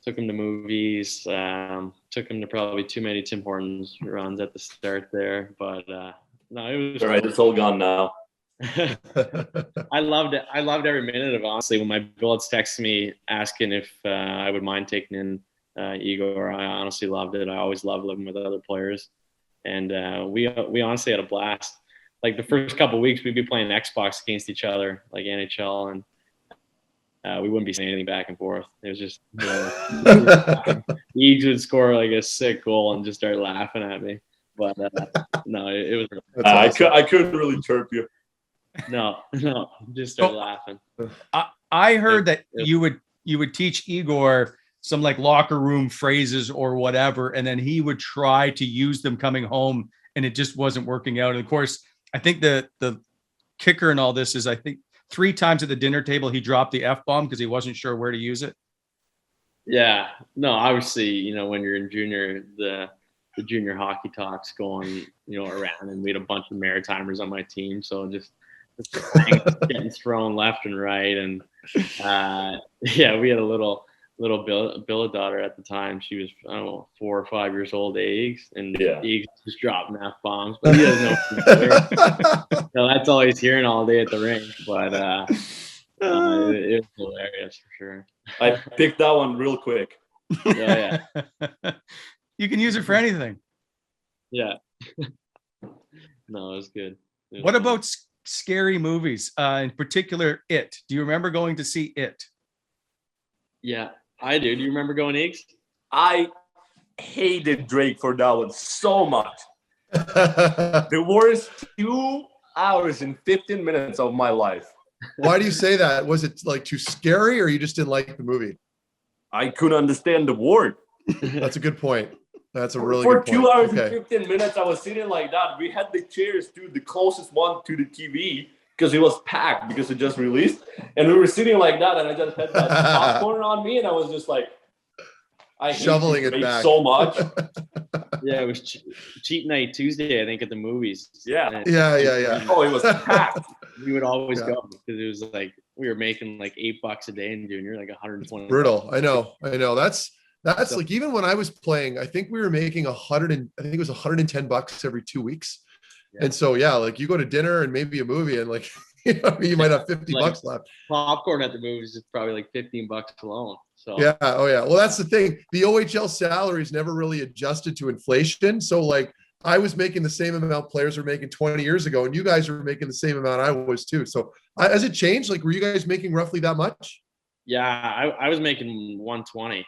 Took him to movies. Took him to probably too many Tim Hortons runs at the start there. But no, it was all right. It's all gone now. I loved it. I loved every minute of it, honestly. When my billets texted me asking if I would mind taking in Igor, I honestly loved it. I always loved living with other players, and we honestly had a blast. Like the first couple of weeks, we'd be playing Xbox against each other, like NHL, and we wouldn't be saying anything back and forth. It was just Egs would score like a sick goal and just start laughing at me. But no, it was. Awesome. I couldn't really chirp you. No, just start laughing. I heard that you would teach Igor some like locker room phrases or whatever, and then he would try to use them coming home, and it just wasn't working out. And of course, I think the kicker in all this is I think 3 times at the dinner table he dropped the F-bomb because he wasn't sure where to use it. Yeah, no, obviously, when you're in junior, the junior hockey talks going, around, and we had a bunch of Maritimers on my team, so just getting thrown left and right, and yeah, we had a little billet daughter at the time. She was, I don't know, 4 or 5 years old, Eggs, and Eggs just dropping F-bombs, but he doesn't know. So that's all he's hearing all day at the rink. But it was hilarious for sure. I picked that one real quick. Yeah. You can use it for anything. Yeah. No, it was good. What about scary movies? In particular, It. Do you remember going to see It? Yeah, I do. Do you remember going, Eggs? I hated Drake for that one so much. The worst 2 hours and 15 minutes of my life. Why do you say that? Was it like too scary, or you just didn't like the movie? I couldn't understand the word. That's a good point. That's a really for good point. 2 hours and 15 minutes, I was sitting like that. We had the chairs, dude, the closest one to the TV because it was packed because it just released, and we were sitting like that, and I just had that popcorn on me, and I was just like, I shoveling it back so much. Yeah, it was cheap night Tuesday, I think, at the movies. Yeah. Yeah. Oh, it was packed. We would always go because it was like we were making like $8 a day in junior, like 120. Brutal. I know. That's like, even when I was playing, I think we were making $110 every 2 weeks. Yeah. And so, like you go to dinner and maybe a movie, and like, you might have $50 left. Popcorn at the movies is probably like $15 alone. So yeah. Oh yeah. Well, that's the thing. The OHL salaries never really adjusted to inflation. So like I was making the same amount players were making 20 years ago, and you guys were making the same amount I was too. So has it changed? Like, were you guys making roughly that much? Yeah, I was making 120.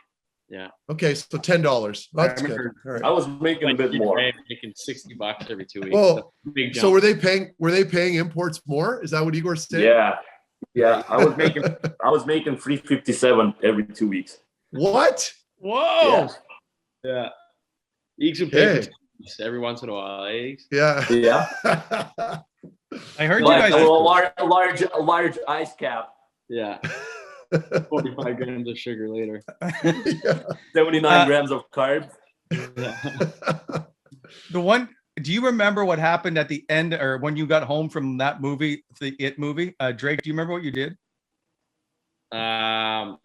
Yeah. Okay, so $10. That's good. All right. I was making a bit more. Making $60 every 2 weeks. Well, so were they paying imports more? Is that what Igor said? Yeah. I was making $357 every 2 weeks. What? Whoa. Yeah. Eggs would pay every once in a while, Eggs. Yeah. I heard like you guys a large ice cap. Yeah. 45 grams of sugar later. 79 grams of carbs. Do you remember what happened at the end, or when you got home from that movie, the It movie? Drake, do you remember what you did? No,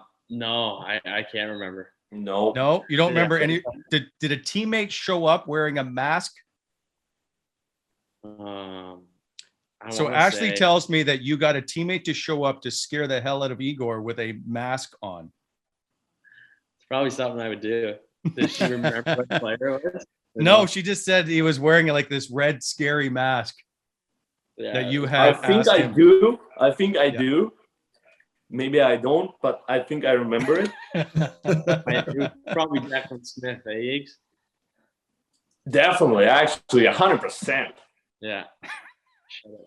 I can't remember. No, you don't remember any. Did a teammate show up wearing a mask? So Ashley tells me that you got a teammate to show up to scare the hell out of Igor with a mask on. It's probably something I would do. Did she remember what player it was? No, she just said he was wearing like this red scary mask that you had. I think I do. Maybe I don't, but I think I remember it. Probably Declan Smith, Eggs? Definitely, actually, 100%. Yeah.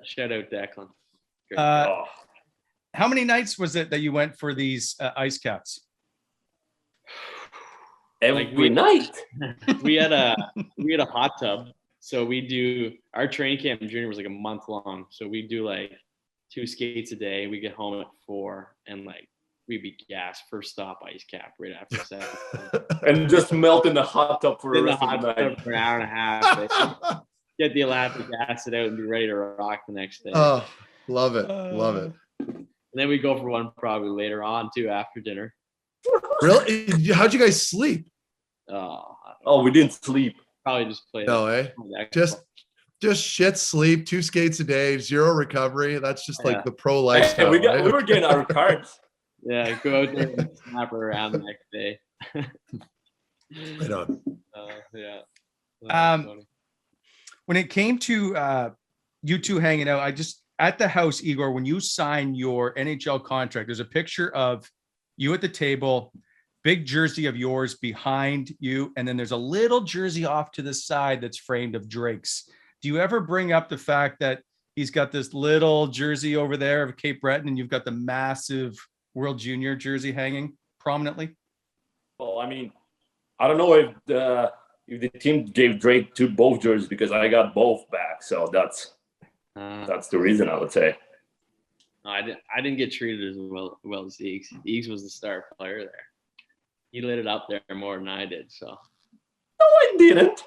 Shout out Declan. How many nights was it that you went for these ice caps? Every night. We had a hot tub, So we do our training camp in junior was like a month long. So we do like 2 skates a day. We get home at 4 and like we'd be gassed. First stop ice cap right after 7. And just melt in the hot tub for the In the rest of hot the night. tub for an hour and a half. Get the lactic acid out and be ready to rock the next day. Oh, love it. Love it. And then we go for one probably later on too after dinner. Really? How'd you guys sleep? Oh, we didn't sleep. Probably just play. No, eh? Just shit sleep, 2 skates a day, 0 recovery. That's just like the pro lifestyle. We right? were getting our cards. Yeah, go out there and snap her around the next day. Right on. Yeah. When it came to you two hanging out, at the house, Igor, when you sign your NHL contract, there's a picture of you at the table, big jersey of yours behind you, and then there's a little jersey off to the side that's framed of Drake's. Do you ever bring up the fact that he's got this little jersey over there of Cape Breton and you've got the massive World Junior jersey hanging prominently? Well, I mean, I don't know if the team gave Drake both jerseys because I got both back. So that's the reason, I would say. No, I didn't get treated as well as Eeks. Eeks was the star player there. He lit it up there more than I did. So. No, I didn't.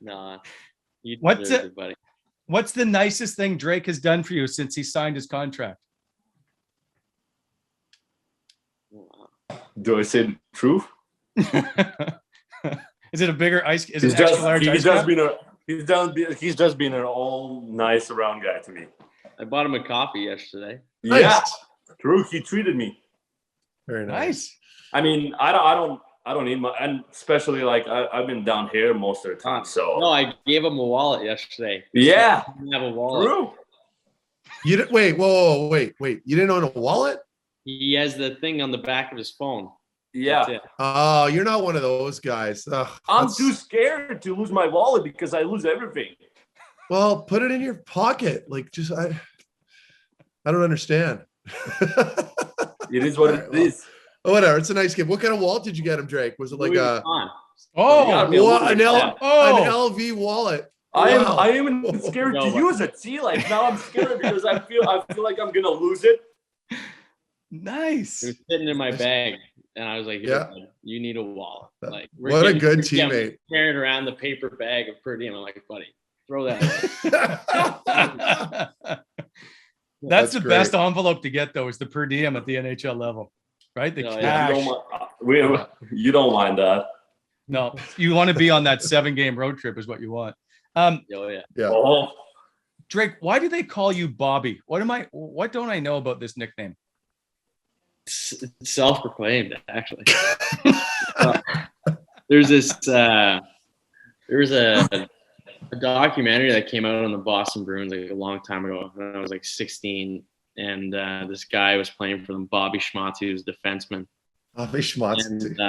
No, you What's deserved it, buddy. What's the nicest thing Drake has done for you since he signed his contract? Do I say the truth? Is it a bigger ice? Is He's it extra large ice cap? He's just been an all nice around guy to me. I bought him a coffee yesterday. Nice. Yeah, true. He treated me. Very nice. I mean, I don't need my, and especially like I've been down here most of the time. So No, I gave him a wallet yesterday. yeah, He didn't have a wallet. true. You didn't wait. Whoa, wait. You didn't own a wallet? He has the thing on the back of his phone. Yeah, That's it. Oh, you're not one of those guys. Ugh, I'm that's- too scared to lose my wallet because I lose everything. Well, put it in your pocket. Like, just I don't understand. It is what it is. Oh, whatever. It's a nice gift. What kind of wallet did you get him, Drake? Was it like Louis a Vuitton. Oh, an Yeah. LV wallet? I Wow. am scared to use it. See, like now I'm scared because I feel like I'm gonna lose it. nice. It was sitting in my bag, and I was like, Yeah. "Bud, you need a wallet." Like, What a good teammate. Carrying around the paper bag of per diem. I'm like, buddy, throw that away. That's the great. best envelope to get, though, is the per diem at the NHL level, right? The Oh, cash. yeah. You don't mind that. No, you want to be on that 7-game road trip is what you want. Oh yeah. Yeah. Oh, Drake, why do they call you Bobby? What don't I know about this nickname? It's self-proclaimed, actually. There's this. There was a documentary that came out on the Boston Bruins like a long time ago when I was like 16, and this guy was playing for them, Bobby Schmatz, who was a defenseman. Bobby Schmatz. And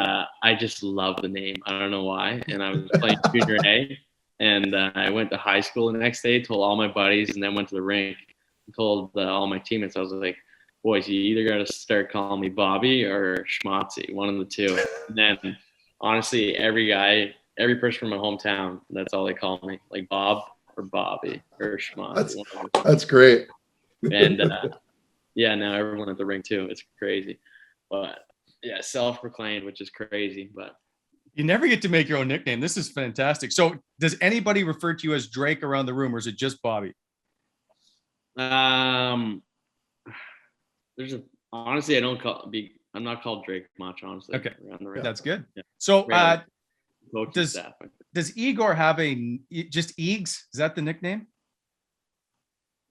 I just love the name. I don't know why. And I was playing junior A, and I went to high school the next day, told all my buddies, and then went to the rink and told all my teammates. I was like, boys, you either got to start calling me Bobby or Schmatzy, one of the two. And then, honestly, every person from my hometown, that's all they call me, like Bob or Bobby or Schmatzy. That's great. And yeah, now everyone at the rink too. It's crazy, but yeah, self-proclaimed, which is crazy. But You never get to make your own nickname. This is fantastic. So does anybody refer to you as Drake around the room, or is it just Bobby? Honestly, I'm not called Drake much, honestly. Okay. Around the ring. That's good. Yeah. So Coaching does- staff. does Igor have just Eags? Is that the nickname?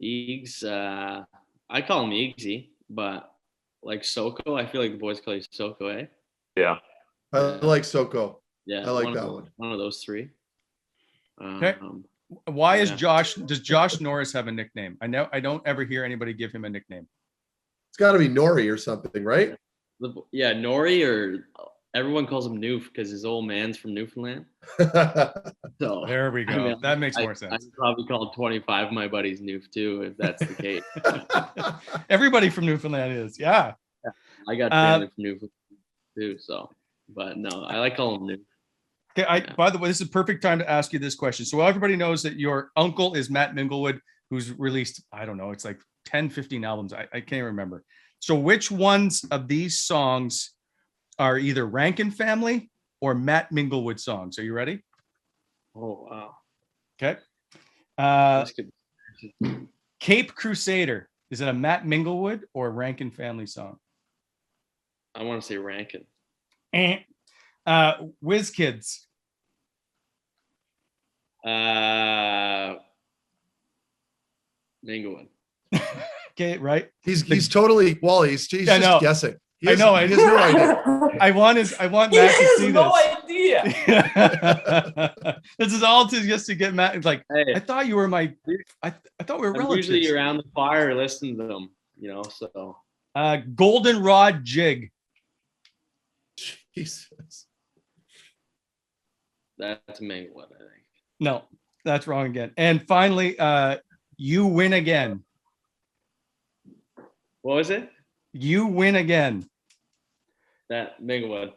Eags, I call him Eagsy, but like Soko, I feel like the boys call you Soko, eh? yeah. I like Soko. Yeah, I like that one. One of those three. Okay. Why is Yeah. does Josh Norris have a nickname? I don't ever hear anybody give him a nickname. It's got to be Nori or something, right? Yeah, Nori, or everyone calls him Noof because his old man's from Newfoundland. So There we go. I mean, That makes more I sense. probably called 25 of my buddies Noof too, if that's the case. Everybody from Newfoundland is. Yeah. I got family from Newfoundland too, so. But no, I like calling him Noof. Okay. By the way, this is a perfect time to ask you this question. So everybody knows that your uncle is Matt Minglewood, who's released, I don't know, it's like 10, 15 albums. I can't remember. So which ones of these songs are either Rankin Family or Matt Minglewood songs? Are you ready? Oh, wow. Okay. This could- Cape Crusader. Is it a Matt Minglewood or Rankin Family song? I want to say Rankin. Whiz Kids. Minglewood. Okay, right. He's totally Wally. He's just guessing. He has no idea. I want Matt to see no this. idea. This is all just to get Matt. It's like, Hey, I thought you were my. I thought we were I'm relatives. usually around the fire listening to them, so. Goldenrod Jig. Jesus. That's Minglewood, I think. No, that's wrong again. And finally, You Win Again. What was it? You Win Again. That Minglewood.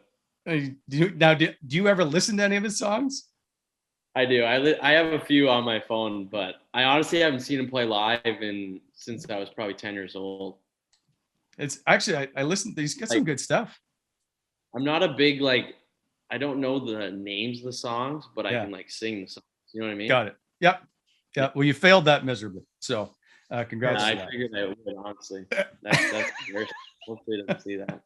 Do you ever listen to any of his songs? I do. I have a few on my phone, but I honestly haven't seen him play live since I was probably 10 years old. It's actually I listened. He's got some good stuff. I'm not a big I don't know the names of the songs, but I can sing the songs. You know what I mean? Got it. Yep. Yeah. Well, you failed that miserably. So congrats. Yeah, I figured I would, honestly. That's great. Hopefully he doesn't see that.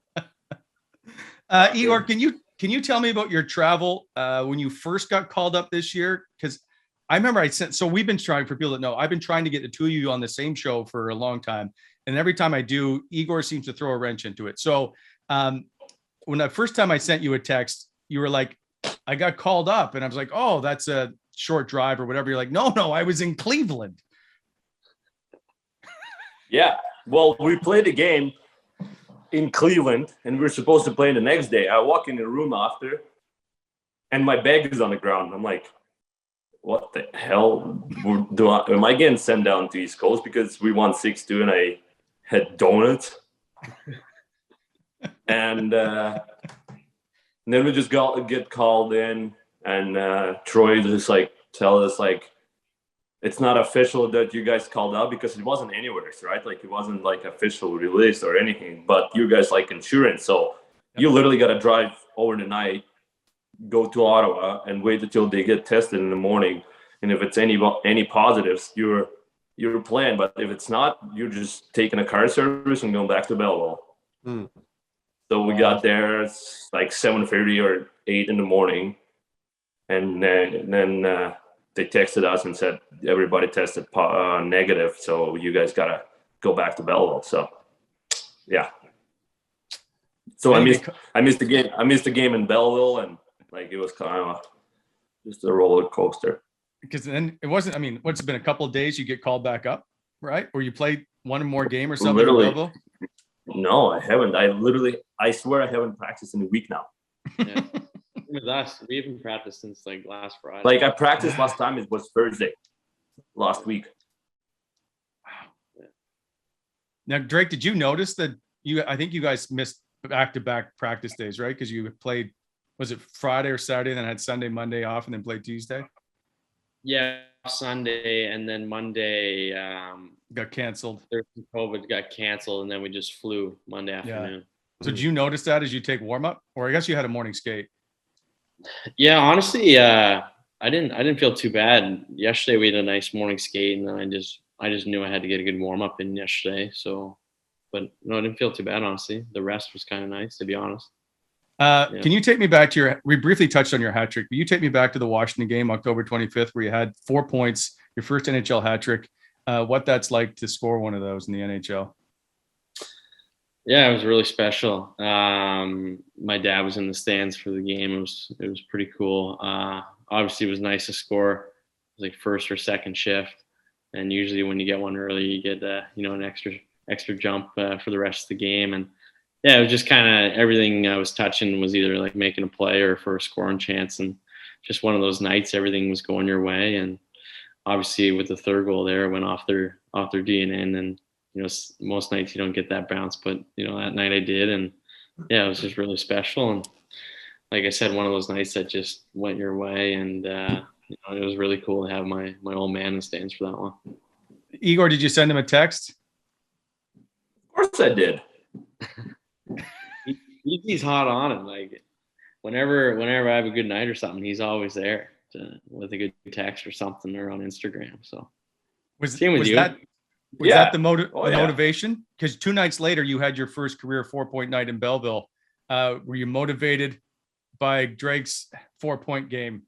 Igor, can you tell me about your travel when you first got called up this year? Because I remember we've been trying, for people that know, I've been trying to get the two of you on the same show for a long time. And every time I do, Igor seems to throw a wrench into it. So when the first time I sent you a text, you were like, I got called up. And I was like, oh, that's a short drive or whatever. You're like, no, I was in Cleveland. Yeah. Well, we played a game in Cleveland and we were supposed to play the next day. I walk in the room after and my bag is on the ground. I'm like, what the hell am I getting sent down to East Coast because we won 6-2 and I had donuts? And then we just get called in and Troy just tell us it's not official that you guys called out because it wasn't anywhere, right? It wasn't official release or anything, but you guys insurance. So you literally got to drive over the night, go to Ottawa and wait until they get tested in the morning. And if it's any positives, you're playing. But if it's not, you're just taking a car service and going back to Belleville. So we got there, it's 7:30 or 8 in the morning. And then they texted us and said, everybody tested negative. So you guys got to go back to Belleville. So, yeah. So I missed the game. I missed the game in Belleville and it was kind of just a roller coaster. Because then it wasn't, what's been a couple of days, you get called back up, right? Or you played one more game or something? Literally. No, I haven't. I swear I haven't practiced in a week now. Yeah. With us, we haven't practiced since last Friday. I practiced last time, it was Thursday last week. Wow. Yeah. Now, Drake, did you notice that I think you guys missed back-to-back practice days, right? Because you played, was it Friday or Saturday, then had Sunday, Monday off, and then played Tuesday? Yeah, Sunday, and then Monday got canceled. COVID got canceled, and then we just flew Monday afternoon. Yeah. So did you notice that as you take warm-up? Or I guess you had a morning skate. Yeah, honestly, I didn't feel too bad. Yesterday we had a nice morning skate, and then I just knew I had to get a good warm-up in yesterday. So, but no, I didn't feel too bad, honestly. The rest was kind of nice, to be honest. Can you take me back to we briefly touched on your hat trick, but you take me back to the Washington game, October 25th, where you had 4 points, your first NHL hat trick. What that's like to score one of those in the NHL? Yeah, it was really special. My dad was in the stands for the game. It was pretty cool. Obviously, it was nice to score. It was first or second shift, and usually when you get one early, you get an extra jump for the rest of the game. And yeah, it was just kind of everything I was touching was either making a play or for a scoring chance, and just one of those nights everything was going your way. And obviously, with the third goal there, it went off their DNN, and most nights you don't get that bounce, but that night I did, and yeah, it was just really special. And like I said, one of those nights that just went your way, and it was really cool to have my old man in the stands for that one. Igor, did you send him a text? Of course I did. He's hot on it. Like whenever I have a good night or something, he's always there with a good text or something, or on Instagram. So Was you. that the motivation? Because 2 nights later, you had your first career 4-point night in Belleville. Were you motivated by Drake's 4-point game?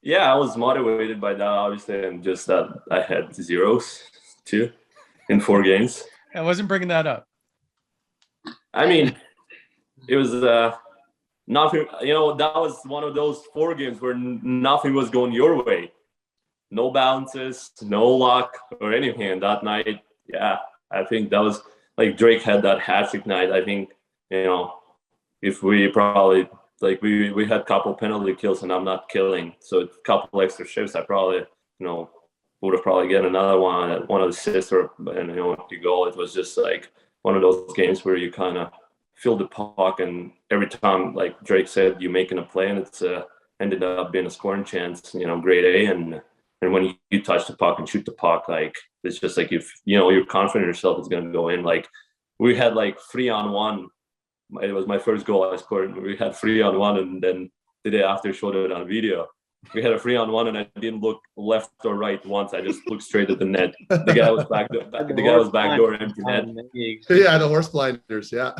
Yeah, I was motivated by that, obviously, and just that I had zeros too in 4 games. I wasn't bringing that up. I mean, it was nothing. That was one of those 4 games where nothing was going your way. No bounces, no luck or anything. And that night, yeah, I think that was like Drake had that hat-trick night. I think, if we probably we had a couple penalty kills and I'm not killing, so a couple extra shifts, I probably would have probably get another one of the assists or the goal. It was just like one of those games where you kind of feel the puck, and every time, like Drake said, you making a play and it's ended up being a scoring chance, grade A. And when you touch the puck and shoot the puck, like it's just like if you're confident in yourself, it's gonna go in. Like we had like 3-on-1. It was my first goal I scored. We had 3-on-1, and then the day after showed it on video. We had a 3-on-1, and I didn't look left or right once. I just looked straight at the net. The guy was backdoor empty net. Yeah, the horse blinders. Yeah.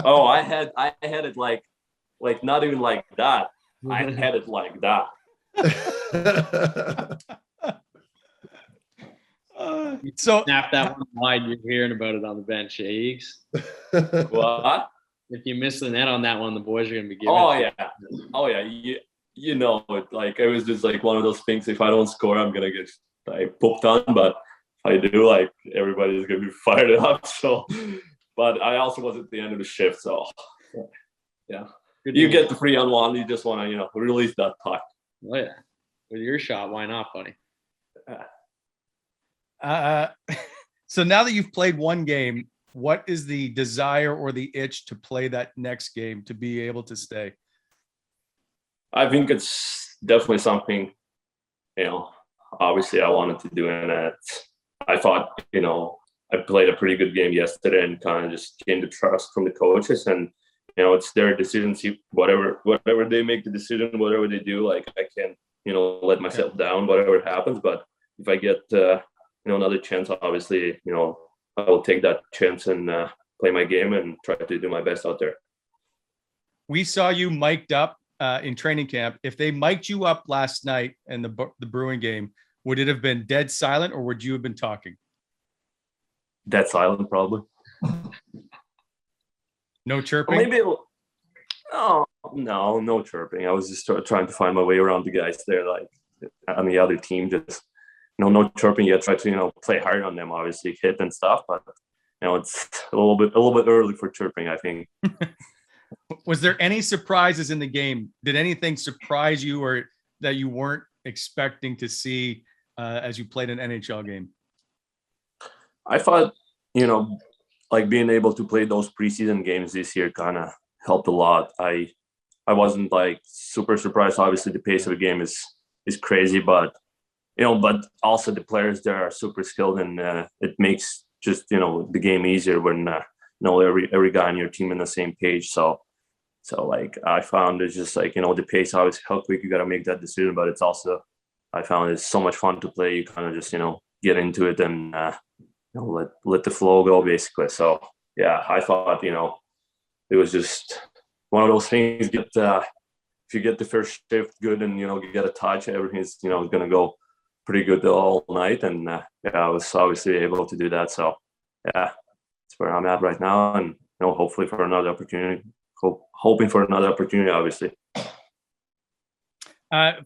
Oh, I had it like not even like that. I had it like that. So snap that one wide. You're hearing about it on the bench, Egs. What? If you miss the net on that one, the boys are gonna be giving. Oh yeah. It like it was just like one of those things. If I don't score, I'm gonna get like pooped on. But if I do, like everybody's gonna be fired up. So, but I also was at the end of the shift, so yeah. You get the 3-on-1. You just want to release that puck. Oh yeah, with your shot, why not, buddy? So now that you've played one game, what is the desire or the itch to play that next game to be able to stay? I think it's definitely something, obviously I wanted to do. And I thought, I played a pretty good game yesterday and kind of just gained the trust from the coaches. And, it's their decision. Whatever they make the decision, whatever they do, like I can't, let myself down, whatever happens. But if I get, another chance, obviously, I will take that chance and play my game and try to do my best out there. We saw you mic'd up in training camp. If they mic'd you up last night in the Bruin game, would it have been dead silent or would you have been talking? Dead silent, probably. No chirping? Maybe. No chirping. I was just trying to find my way around the guys there, like on the other team. Just no chirping yet. Try to play hard on them, obviously hit and stuff. But it's a little bit early for chirping, I think. Was there any surprises in the game? Did anything surprise you or that you weren't expecting to see as you played an NHL game? I thought, like being able to play those preseason games this year kind of helped a lot. I wasn't like super surprised. Obviously, the pace of the game is crazy, but but also the players there are super skilled, and it makes just the game easier when every guy on your team in the same page. So like I found it's just like the pace, obviously how quick you got to make that decision, but it's also I found it's so much fun to play. You kind of just get into it and let the flow go basically. So yeah, I thought it was just one of those things. If you get the first shift good and you get a touch, everything's going to go pretty good all night. And I was obviously able to do that. So yeah, that's where I'm at right now, and hopefully for another opportunity. Hoping for another opportunity, obviously. A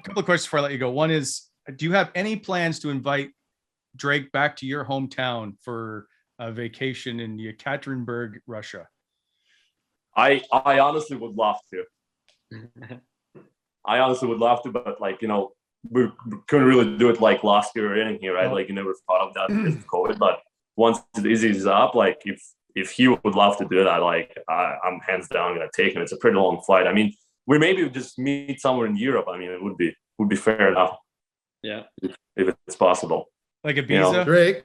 couple of questions before I let you go. One is, do you have any plans to invite Drake back to your hometown for a vacation in Yekaterinburg, Russia? I honestly would love to. I honestly would love to, but we couldn't really do it like last year or anything, right? Like you never thought of that because of COVID. But once it eases up, like if if he would love to do that, like I'm hands down gonna take him. It's a pretty long flight. I mean, we maybe just meet somewhere in Europe. I mean, it would be fair enough. Yeah, if it's possible. Like Ibiza, Drake.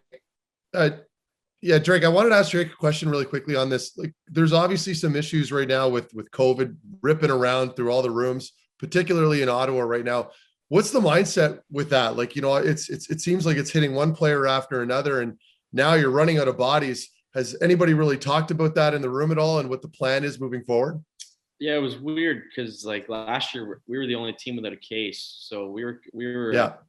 Drake, I wanted to ask Drake a question really quickly on this. Like, there's obviously some issues right now with COVID ripping around through all the rooms, particularly in Ottawa right now. What's the mindset with that? Like, it seems like it's hitting one player after another, and now you're running out of bodies. Has anybody really talked about that in the room at all, and what the plan is moving forward? Yeah, it was weird because like last year we were the only team without a case, so we were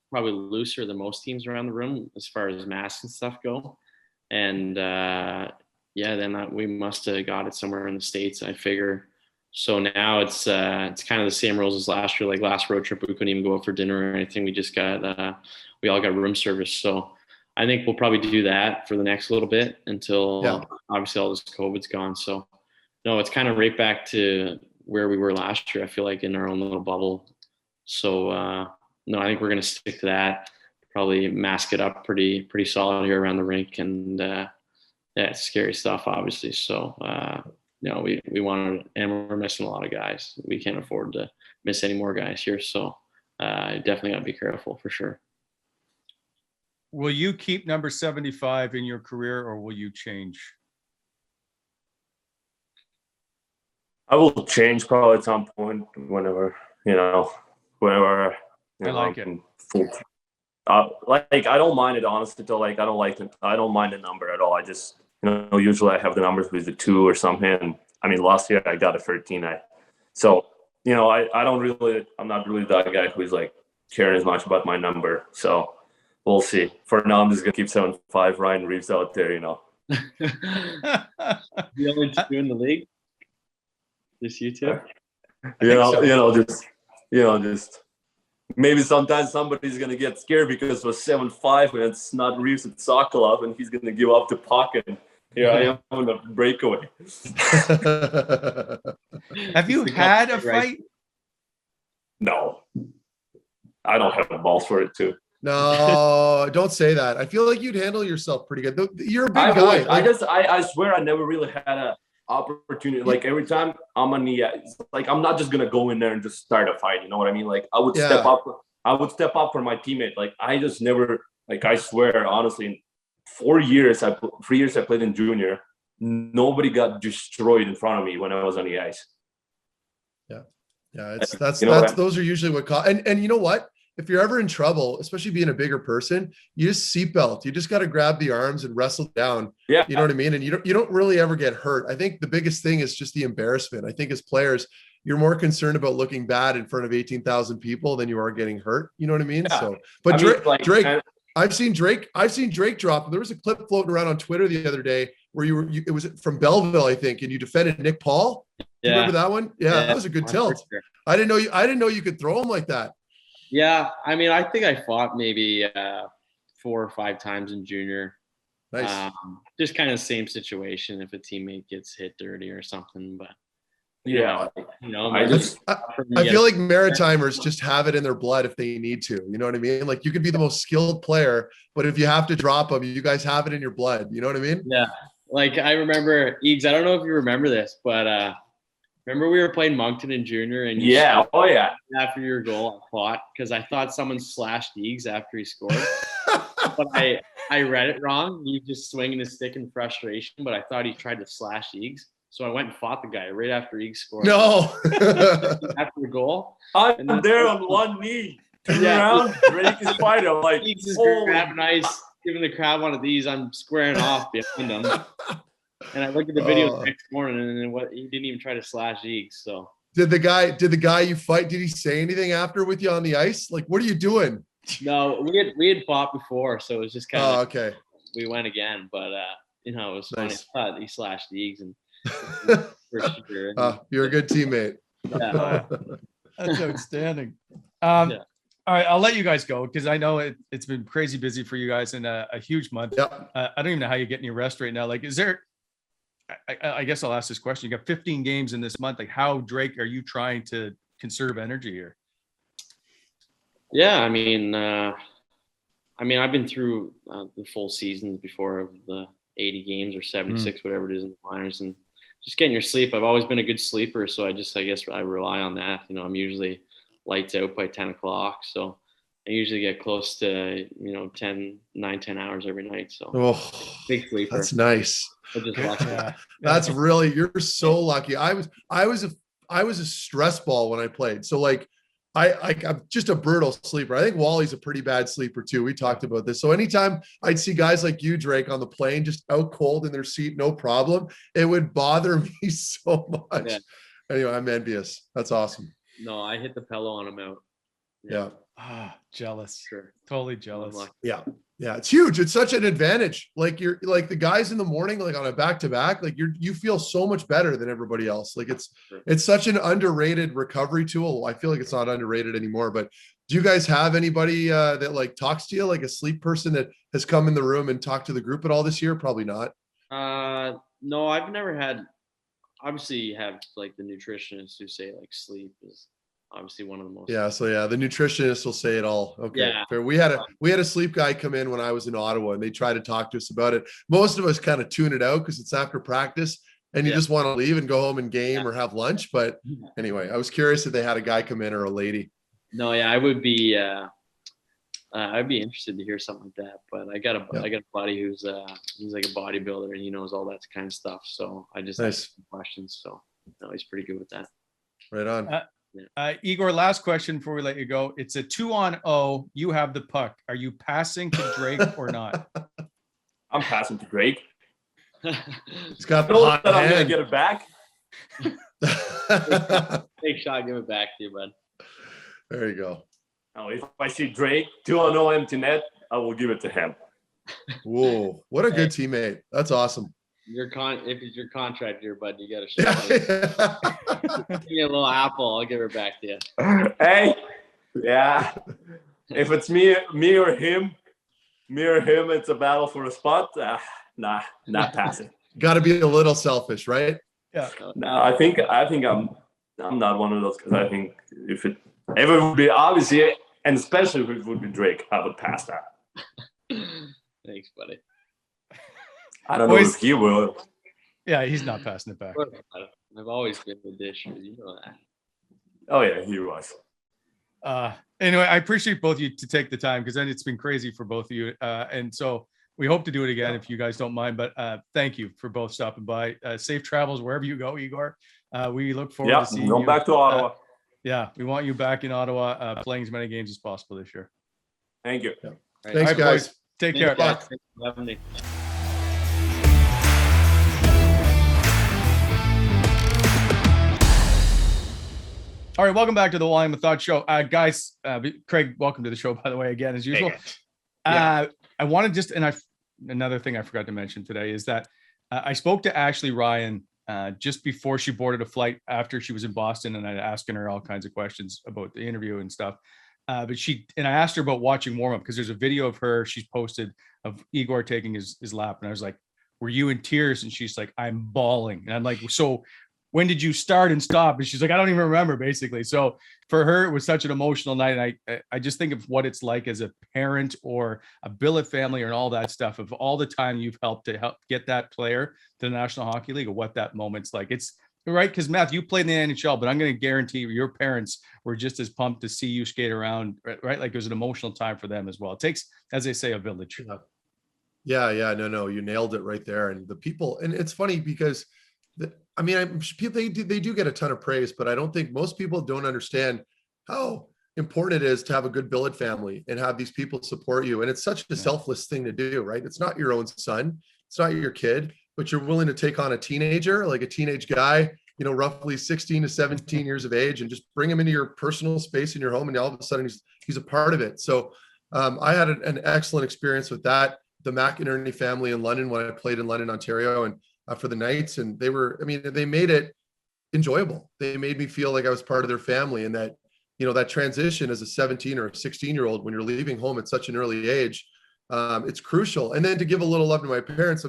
probably looser than most teams around the room as far as masks and stuff go. And then we must have got it somewhere in the States, I figure. So now it's kind of the same rules as last year. Like last road trip, we couldn't even go out for dinner or anything. We just got we all got room service. So I think we'll probably do that for the next little bit until obviously all this COVID's gone. So no, it's kind of right back to where we were last year, I feel like, in our own little bubble. So no, I think we're going to stick to that. Probably mask it up pretty solid here around the rink. And it's scary stuff, obviously. So we want to, and we're missing a lot of guys. We can't afford to miss any more guys here. So definitely got to be careful for sure. Will you keep number 75 in your career, or will you change? I will change probably at some point whenever. I like it. Like I don't mind it, honestly. Though, like I don't mind the number at all. I just usually I have the numbers with the 2 or something. And I mean, last year I got a 13. I'm not really that guy who's like caring as much about my number. So we'll see. For now, I'm just gonna keep 75. Ryan Reeves out there, The only 2 in the league. Just you 2. Just maybe sometimes somebody's gonna get scared because it was 7-5 and it's not Reeves and Sokolov, and he's gonna give up the puck, and here I am on the breakaway. Have you had a fight? No, I don't have the balls for it too. No, don't say that. I feel like you'd handle yourself pretty good. You're a big guy. I swear I never really had a opportunity. Like every time I'm on the like I'm not just gonna go in there and just start a fight. You know what I mean? Like I would step up for my teammate. Like I just never, like I swear honestly, in 3 years I played in junior, nobody got destroyed in front of me when I was on the ice. Those are usually what and you know what? If you're ever in trouble, especially being a bigger person, you just seatbelt. You just got to grab the arms and wrestle down. Yeah. You know what I mean? And you don't really ever get hurt. I think the biggest thing is just the embarrassment. I think as players, you're more concerned about looking bad in front of 18,000 people than you are getting hurt. You know what I mean? Yeah. So, but Drake, I've seen Drake drop. There was a clip floating around on Twitter the other day where it was from Belleville, I think, and you defended Nick Paul. Do you remember that one? Yeah, that was a good tilt. Sure. I didn't know you could throw him like that. Yeah, I mean, I think I fought maybe 4 or 5 times in junior. Nice. Just kind of the same situation if a teammate gets hit dirty or something. But I feel like Maritimers just have it in their blood if they need to. You know what I mean? Like you could be the most skilled player, but if you have to drop them, you guys have it in your blood. You know what I mean? Yeah. Like I remember, Eags, I don't know if you remember this, but remember we were playing Moncton in junior, and after your goal, I fought because I thought someone slashed Eags after he scored, but I read it wrong. He just swinging his stick in frustration, but I thought he tried to slash Eags, so I went and fought the guy right after Eags scored. No, after the goal, I'm there on one knee, turn around, ready to fight him. Like Eags is grabbing ice, giving the crowd one of these. I'm squaring off behind him. And I looked at the video the next morning, and he didn't even try to slash Eags. So did the guy you fight? Did he say anything after with you on the ice? Like, what are you doing? No, we had fought before, so it was just kind of okay. We went again, but it was nice. Funny. I thought he slashed Eags, and for sure. You're a good teammate. Yeah. That's outstanding. All right, I'll let you guys go because I know it's been crazy busy for you guys in a huge month. Yep. I don't even know how you get any rest right now. Like, is there? I guess I'll ask this question. You got 15 games in this month. Like, how, Drake, are you trying to conserve energy here? Yeah, I mean, I've been through the full seasons before of the 80 games or 76, whatever it is in the minors, and just getting your sleep. I've always been a good sleeper, so I guess I rely on that. I'm usually lights out by 10 o'clock, so I usually get close to 10 hours every night. So big sleeper. That's nice. Yeah. That's really, you're so lucky. I was a stress ball when I played. So like I'm just a brutal sleeper. I think Wally's a pretty bad sleeper too. We talked about this. So anytime I'd see guys like you, Drake, on the plane, just out cold in their seat, no problem, it would bother me so much. Yeah. Anyway, I'm envious. That's awesome. No, I hit the pillow on him out. Yeah. Jealous. Sure. Totally jealous. Yeah. Yeah. It's huge. It's such an advantage. Like you're like the guys in the morning, like on a back-to-back, like you feel so much better than everybody else. Like it's such an underrated recovery tool. I feel like it's not underrated anymore, but do you guys have anybody that like talks to you, like a sleep person that has come in the room and talked to the group at all this year? Probably not. No, I've never had, obviously you have like the nutritionists who say like sleep is obviously one of the most. Yeah. So yeah, the nutritionist will say it all. Okay. Yeah. Fair. We had a sleep guy come in when I was in Ottawa and they tried to talk to us about it. Most of us kind of tune it out because it's after practice and you just want to leave and go home and game or have lunch. But anyway, I was curious if they had a guy come in or a lady. No, yeah, I would be, I'd be interested to hear something like that, but I got a buddy who's like a bodybuilder and he knows all that kind of stuff. So I just ask some questions. So no, he's pretty good with that. Right on. Igor, last question before we let you go. It's a 2-on-0. You have the puck. Are you passing to Drake or not? I'm passing to Drake. He's got the hot hand. I'm gonna get it back. Take shot, give it back to you, bud. There you go. Now, if I see Drake 2-on-0 empty net, I will give it to him. Whoa, what a good teammate. That's awesome. If it's your contract here, bud, you got to show Give me a little apple. I'll give her back to you. Hey, yeah. If it's me or him, it's a battle for a spot. Nah, not passing. Got to be a little selfish, right? Yeah. No, I think I'm not one of those because I think if it ever would be obviously, and especially if it would be Drake, I would pass that. Thanks, buddy. I don't know if he will. Yeah, he's not passing it back. I've always been the disher, you know that. Oh yeah, he was. Anyway, I appreciate both of you to take the time because then it's been crazy for both of you. And so we hope to do it again if you guys don't mind. But thank you for both stopping by. Safe travels wherever you go, Igor. We look forward to seeing you. Going back to Ottawa. Yeah, we want you back in Ottawa playing as many games as possible this year. Thank you. Yeah. Thanks, guys. Boys. Take care. Thanks for having me. All right, welcome back to the Wally and Methot show. Guys, Craig, welcome to the show, by the way, again, as usual. I want to another thing I forgot to mention today is that I spoke to Ashley Ryan just before she boarded a flight after she was in Boston, and I asking her all kinds of questions about the interview and stuff. But I asked her about watching warm up because there's a video of her she's posted of Igor taking his lap, and I was like, "Were you in tears?" And she's like, "I'm bawling," and I'm like, "So when did you start and stop?" And she's like, "I don't even remember," basically. So for her, it was such an emotional night. And I just think of what it's like as a parent or a billet family and all that stuff, of all the time you've helped to help get that player to the National Hockey League, or what that moment's like. It's right, because Matt, you played in the NHL, but I'm going to guarantee your parents were just as pumped to see you skate around, right? Like it was an emotional time for them as well. It takes, as they say, a village. Yeah. No, you nailed it right there. And the people, and it's funny because they do get a ton of praise, but I don't think most people don't understand how important it is to have a good billet family and have these people support you. And it's such a selfless thing to do, right? It's not your own son, it's not your kid, but you're willing to take on a teenager, like a teenage guy, roughly 16 to 17 years of age, and just bring him into your personal space in your home. And all of a sudden he's a part of it. So I had an excellent experience with that. The McInerney family in London, when I played in London, Ontario, and for the Knights, and they made it enjoyable. They made me feel like I was part of their family, and that, that transition as a 17 or a 16-year-old, when you're leaving home at such an early age, it's crucial. And then to give a little love to my parents.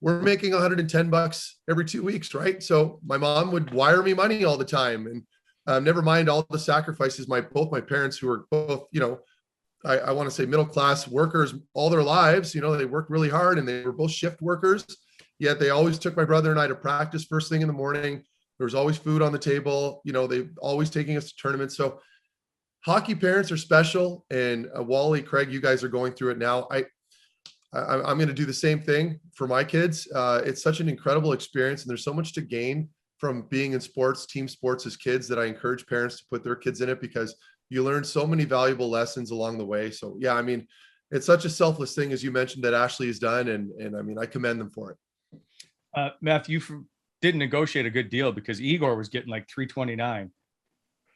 We're making $110 every 2 weeks, right? So my mom would wire me money all the time, and never mind all the sacrifices both my parents, who were both, I want to say middle-class workers all their lives. You know, they worked really hard and they were both shift workers, yet they always took my brother and I to practice first thing in the morning. There was always food on the table. You know, they always taking us to tournaments. So hockey parents are special. And Wally, Craig, you guys are going through it now. I'm going to do the same thing for my kids. It's such an incredible experience, and there's so much to gain from being in sports, team sports as kids, that I encourage parents to put their kids in it, because you learn so many valuable lessons along the way. So yeah, I mean, it's such a selfless thing, as you mentioned, that Ashley has done. And I mean, I commend them for it. Matthew, you didn't negotiate a good deal, because Igor was getting like $329.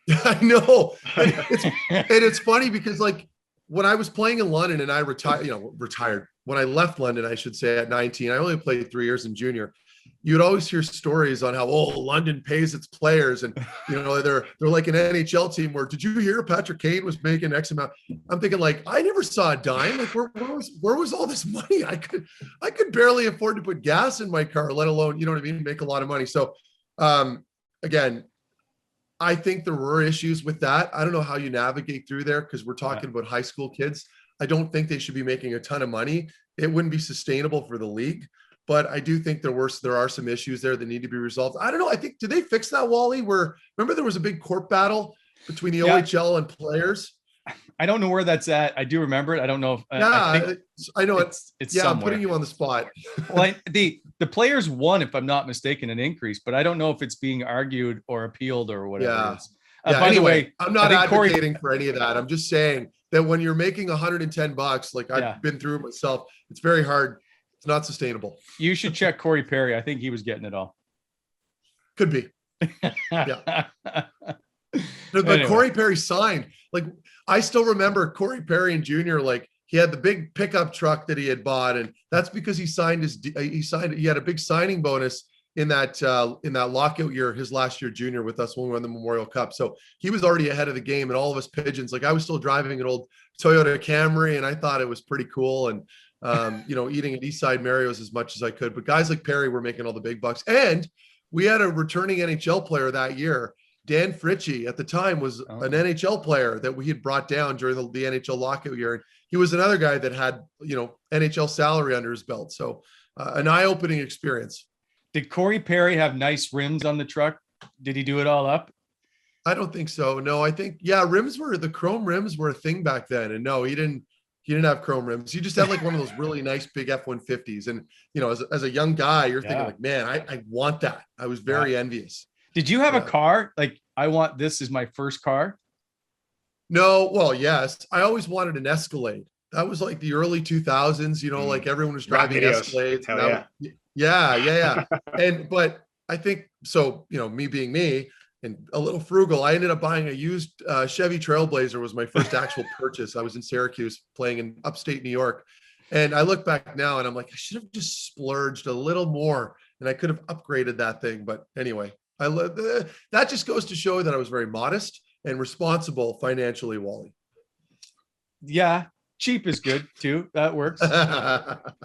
I know. And it's funny because, like, when I was playing in London and I retired, when I left London, I should say, at 19, I only played 3 years in junior. You'd always hear stories on how, London pays its players. And, you know, they're like an NHL team where, did you hear Patrick Kane was making X amount? I'm thinking, like, I never saw a dime. Like, where was all this money? I could barely afford to put gas in my car, let alone, you know what I mean, make a lot of money. So again, I think there were issues with that. I don't know how you navigate through there, because we're talking about high school kids. I don't think they should be making a ton of money. It wouldn't be sustainable for the league. But I do think there are some issues there that need to be resolved. I don't know. I think, did they fix that, Wally? Remember there was a big court battle between the OHL and players? I don't know where that's at. I do remember it. I don't know. If, I know it's somewhere. I'm putting you on the spot. Well, the players won, if I'm not mistaken, an increase, but I don't know if it's being argued or appealed or whatever it is. By the way, I'm not advocating for any of that. I'm just saying that when you're making $110, like I've been through it myself, it's very hard. It's not sustainable. You should check Corey Perry. I think he was getting it all. Could be. Yeah. But Anyway. Corey Perry signed. Like, I still remember Corey Perry and Junior, like, he had the big pickup truck that he had bought, and that's because he had a big signing bonus in that lockout year, his last year junior with us when we won the Memorial Cup. So he was already ahead of the game, and all of us pigeons, like, I was still driving an old Toyota Camry, and I thought it was pretty cool. And you know, eating at Eastside Mario's as much as I could. But guys like Perry were making all the big bucks. And we had a returning NHL player that year. Dan Fritchie at the time was an NHL player that we had brought down during the NHL lockout year. And he was another guy that had, you know, NHL salary under his belt. So an eye-opening experience. Did Corey Perry have nice rims on the truck? Did he do it all up? I don't think so. No, I think, the chrome rims were a thing back then. And no, he didn't have chrome rims. He just had like one of those really nice big F-150s. And, you know, as a young guy, you're thinking like, man, I want that. I was very envious. Did you have a car? Like, I want this as my first car? No. Well, yes. I always wanted an Escalade. That was like the early 2000s, you know, like everyone was driving Escalades. Yeah. But I think, so, you know, me being me, and a little frugal, I ended up buying a used Chevy Trailblazer was my first actual purchase. I was in Syracuse playing in upstate New York. And I look back now and I'm like, I should have just splurged a little more and I could have upgraded that thing. But anyway, that just goes to show that I was very modest and responsible financially, Wally. Yeah, cheap is good too. That works. Fair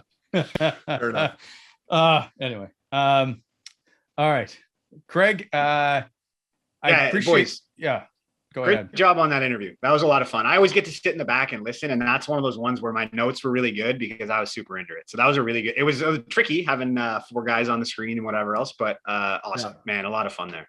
enough. Anyway, all right. Craig, I appreciate. Boys, go ahead. Great job on that interview. That was a lot of fun. I always get to sit in the back and listen, and that's one of those ones where my notes were really good because I was super into it. So that was it was tricky having 4 guys on the screen and whatever else, but awesome, man, a lot of fun there.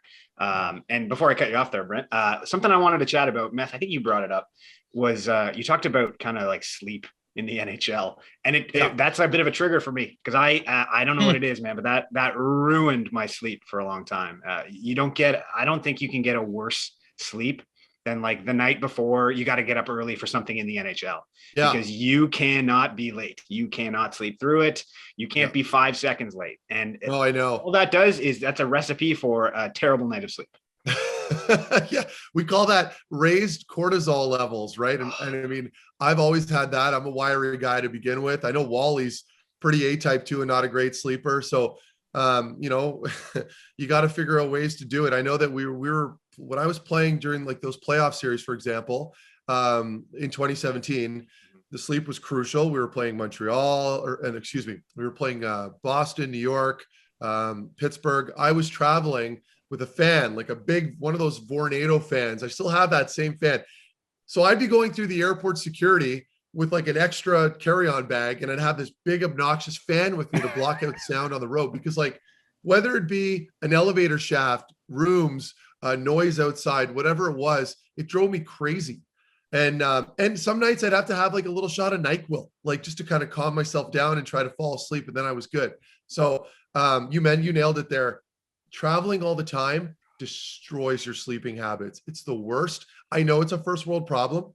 And before I cut you off there, Brent, something I wanted to chat about, Meth, I think you brought it up, was you talked about kind of like sleep in the NHL, and that's a bit of a trigger for me because I don't know what it is, man, but that ruined my sleep for a long time. I don't think you can get a worse sleep than like the night before you got to get up early for something in the NHL because you cannot be late. You cannot sleep through it. You can't be 5 seconds late. And I know all that does is that's a recipe for a terrible night of sleep. Yeah, we call that raised cortisol levels, right? And I mean, I've always had that. I'm a wiry guy to begin with. I know Wally's pretty A-type too and not a great sleeper. So, you know, you got to figure out ways to do it. I know that we were when I was playing during like those playoff series, for example, in 2017, the sleep was crucial. We were playing Montreal, we were playing Boston, New York, Pittsburgh. I was traveling with a fan, like a big one of those Vornado fans. I still have that same fan. So I'd be going through the airport security with like an extra carry-on bag, and I'd have this big obnoxious fan with me to block out sound on the road, because like whether it be an elevator shaft, rooms, noise outside, whatever it was, it drove me crazy. And some nights I'd have to have like a little shot of NyQuil, like just to kind of calm myself down and try to fall asleep, and then I was good. So you nailed it there. Traveling all the time destroys your sleeping habits. It's the worst. I know it's a first world problem,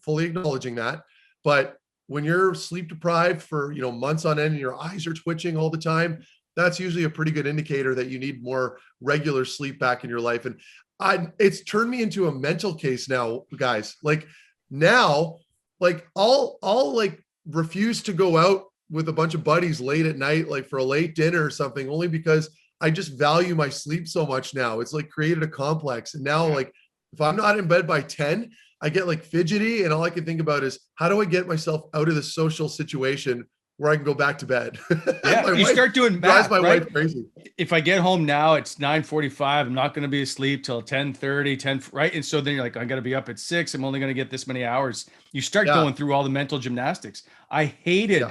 fully acknowledging that, but when you're sleep deprived for, you know, months on end and your eyes are twitching all the time, that's usually a pretty good indicator that you need more regular sleep back in your life. And it's turned me into a mental case now, guys. Like now, like I'll like refuse to go out with a bunch of buddies late at night, like for a late dinner or something, only because I just value my sleep so much now. It's like created a complex. And now, like, if I'm not in bed by 10, I get like fidgety, and all I can think about is how do I get myself out of the social situation where I can go back to bed? Yeah, you start doing math, my right? wife crazy. If I get home now, it's 9:45. I'm not going to be asleep till 10:30, 10, right? And so then you're like, I got to be up at 6. I'm only going to get this many hours. You start going through all the mental gymnastics. I hated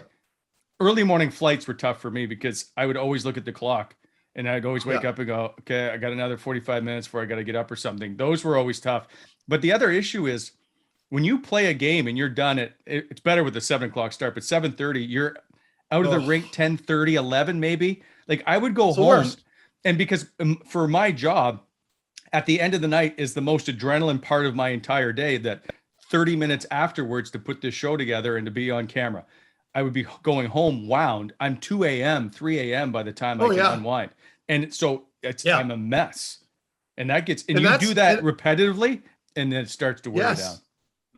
early morning flights were tough for me because I would always look at the clock. And I'd always wake up and go, okay, I got another 45 minutes before I got to get up or something. Those were always tough. But the other issue is when you play a game and you're done it's better with the 7 o'clock start, but 7:30, you're out of the rink 10:30, 11 maybe. Like I would go home. And because for my job, at the end of the night is the most adrenaline part of my entire day, that 30 minutes afterwards to put this show together and to be on camera. I would be going home wound. I'm 2 a.m., 3 a.m. by the time I can unwind. And so I'm a mess. And that gets, and you do that repetitively, and then it starts to wear down.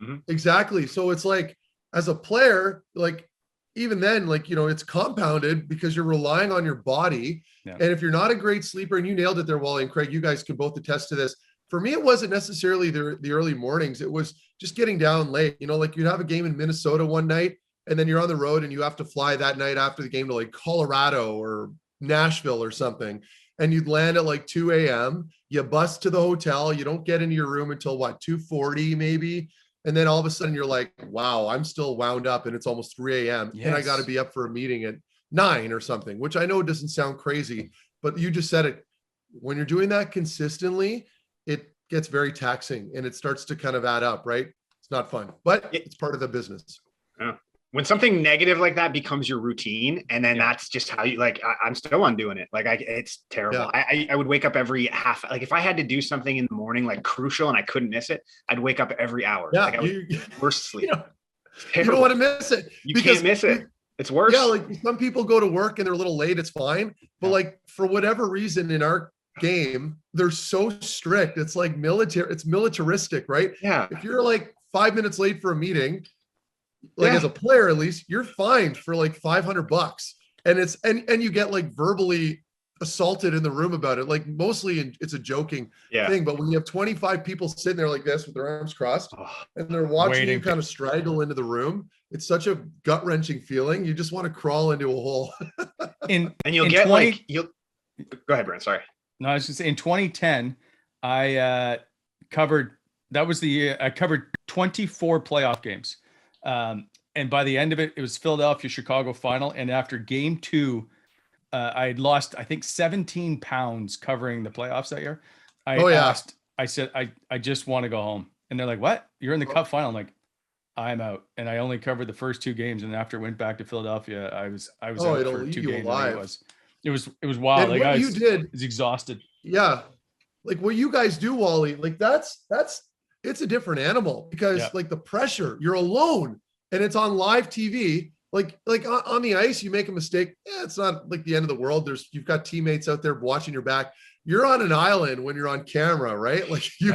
Mm-hmm. Exactly. So it's like, as a player, like even then, like, you know, it's compounded because you're relying on your body. Yeah. And if you're not a great sleeper, and you nailed it there, Wally and Craig, you guys can both attest to this. For me, it wasn't necessarily the early mornings. It was just getting down late. You know, like you'd have a game in Minnesota one night, and then you're on the road and you have to fly that night after the game to like Colorado or Nashville or something. And you'd land at like 2 a.m. You bus to the hotel. You don't get into your room until 2:40 maybe. And then all of a sudden you're like, wow, I'm still wound up and it's almost 3 a.m. Yes. And I got to be up for a meeting at 9 or something, which I know doesn't sound crazy, but you just said it. When you're doing that consistently, it gets very taxing and it starts to kind of add up, right? It's not fun, but it's part of the business. Yeah. When something negative like that becomes your routine, and then that's just how you like, I'm still undoing it. Like it's terrible. Yeah. I would wake up every half, like if I had to do something in the morning, like crucial, and I couldn't miss it, I'd wake up every hour. Yeah, like I would worse sleep. You don't want to miss it. You can't miss it. It's worse. Yeah. Like some people go to work and they're a little late. It's fine. But like for whatever reason in our game, they're so strict. It's like military, it's militaristic, right? Yeah. If you're like 5 minutes late for a meeting, like as a player, at least you're fined for like $500, and it's, and you get like verbally assaulted in the room about it. Like mostly it's a joking thing, but when you have 25 people sitting there like this with their arms crossed and they're watching you kind of straggle into the room, it's such a gut wrenching feeling. You just want to crawl into a hole. And you'll get 20, like, you'll go ahead, Brent. Sorry. No, I was just saying in 2010, I covered, that was the year I covered 24 playoff games. And by the end of it, it was Philadelphia, Chicago final. And after game 2, I had lost, I think 17 pounds covering the playoffs that year. I said, I just want to go home. And they're like, what? You're in the cup final. I'm like, I'm out. And I only covered the first 2 games. And after I went back to Philadelphia, I was out for 2 games. It was wild. And like what you did is exhausted. Yeah. Like what you guys do, Wally, like that's, it's a different animal because like the pressure, you're alone and it's on live TV. Like on the ice, you make a mistake. It's not like the end of the world. You've got teammates out there watching your back. You're on an island when you're on camera, right? Like you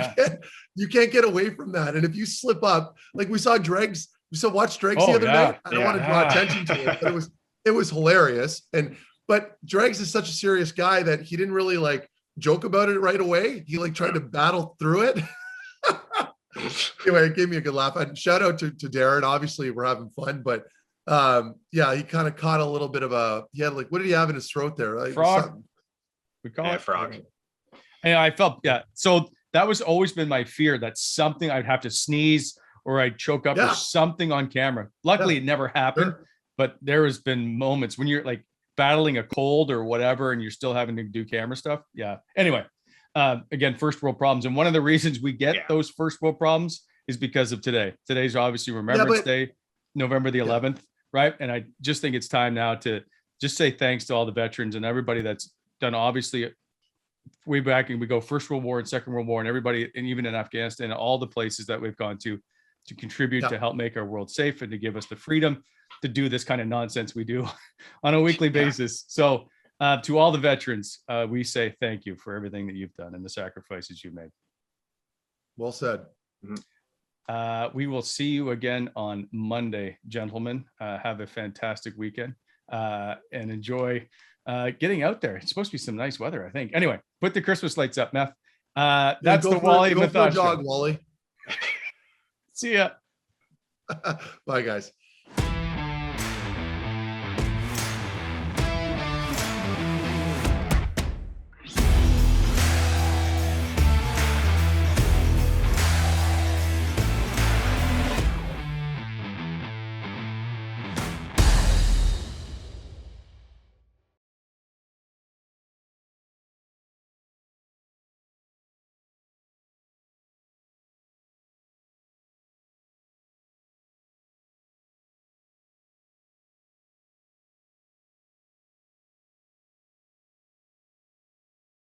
can't get away from that. And if you slip up, like we saw Dregs, watch Dregs the other night. I don't want to draw attention to it, but it was hilarious. But Dregs is such a serious guy that he didn't really like joke about it right away. He like tried to battle through it. Anyway, it gave me a good laugh. And shout out to Darren. Obviously, we're having fun, but he kind of caught a little bit of he had like, what did he have in his throat there? Like, frog. We call it frog. And I felt, so that was always been my fear, that something I'd have to sneeze or I'd choke up or something on camera. Luckily, it never happened, but there has been moments when you're like battling a cold or whatever, and you're still having to do camera stuff. Yeah. Anyway, again, first world problems. And one of the reasons we get those first world problems is because of today. Today's obviously Remembrance Day, November the 11th, right? And I just think it's time now to just say thanks to all the veterans and everybody that's done, obviously, way back, and we go First World War and Second World War, and everybody, and even in Afghanistan, all the places that we've gone to contribute to help make our world safe and to give us the freedom to do this kind of nonsense we do on a weekly basis. So to all the veterans, we say thank you for everything that you've done and the sacrifices you made. Well said. We will see you again on Monday, gentlemen. Have a fantastic weekend and enjoy getting out there. It's supposed to be some nice weather, I think. Anyway, put the Christmas lights up, Meth. That's the Wally Methot show. Wally. See ya. Bye, guys.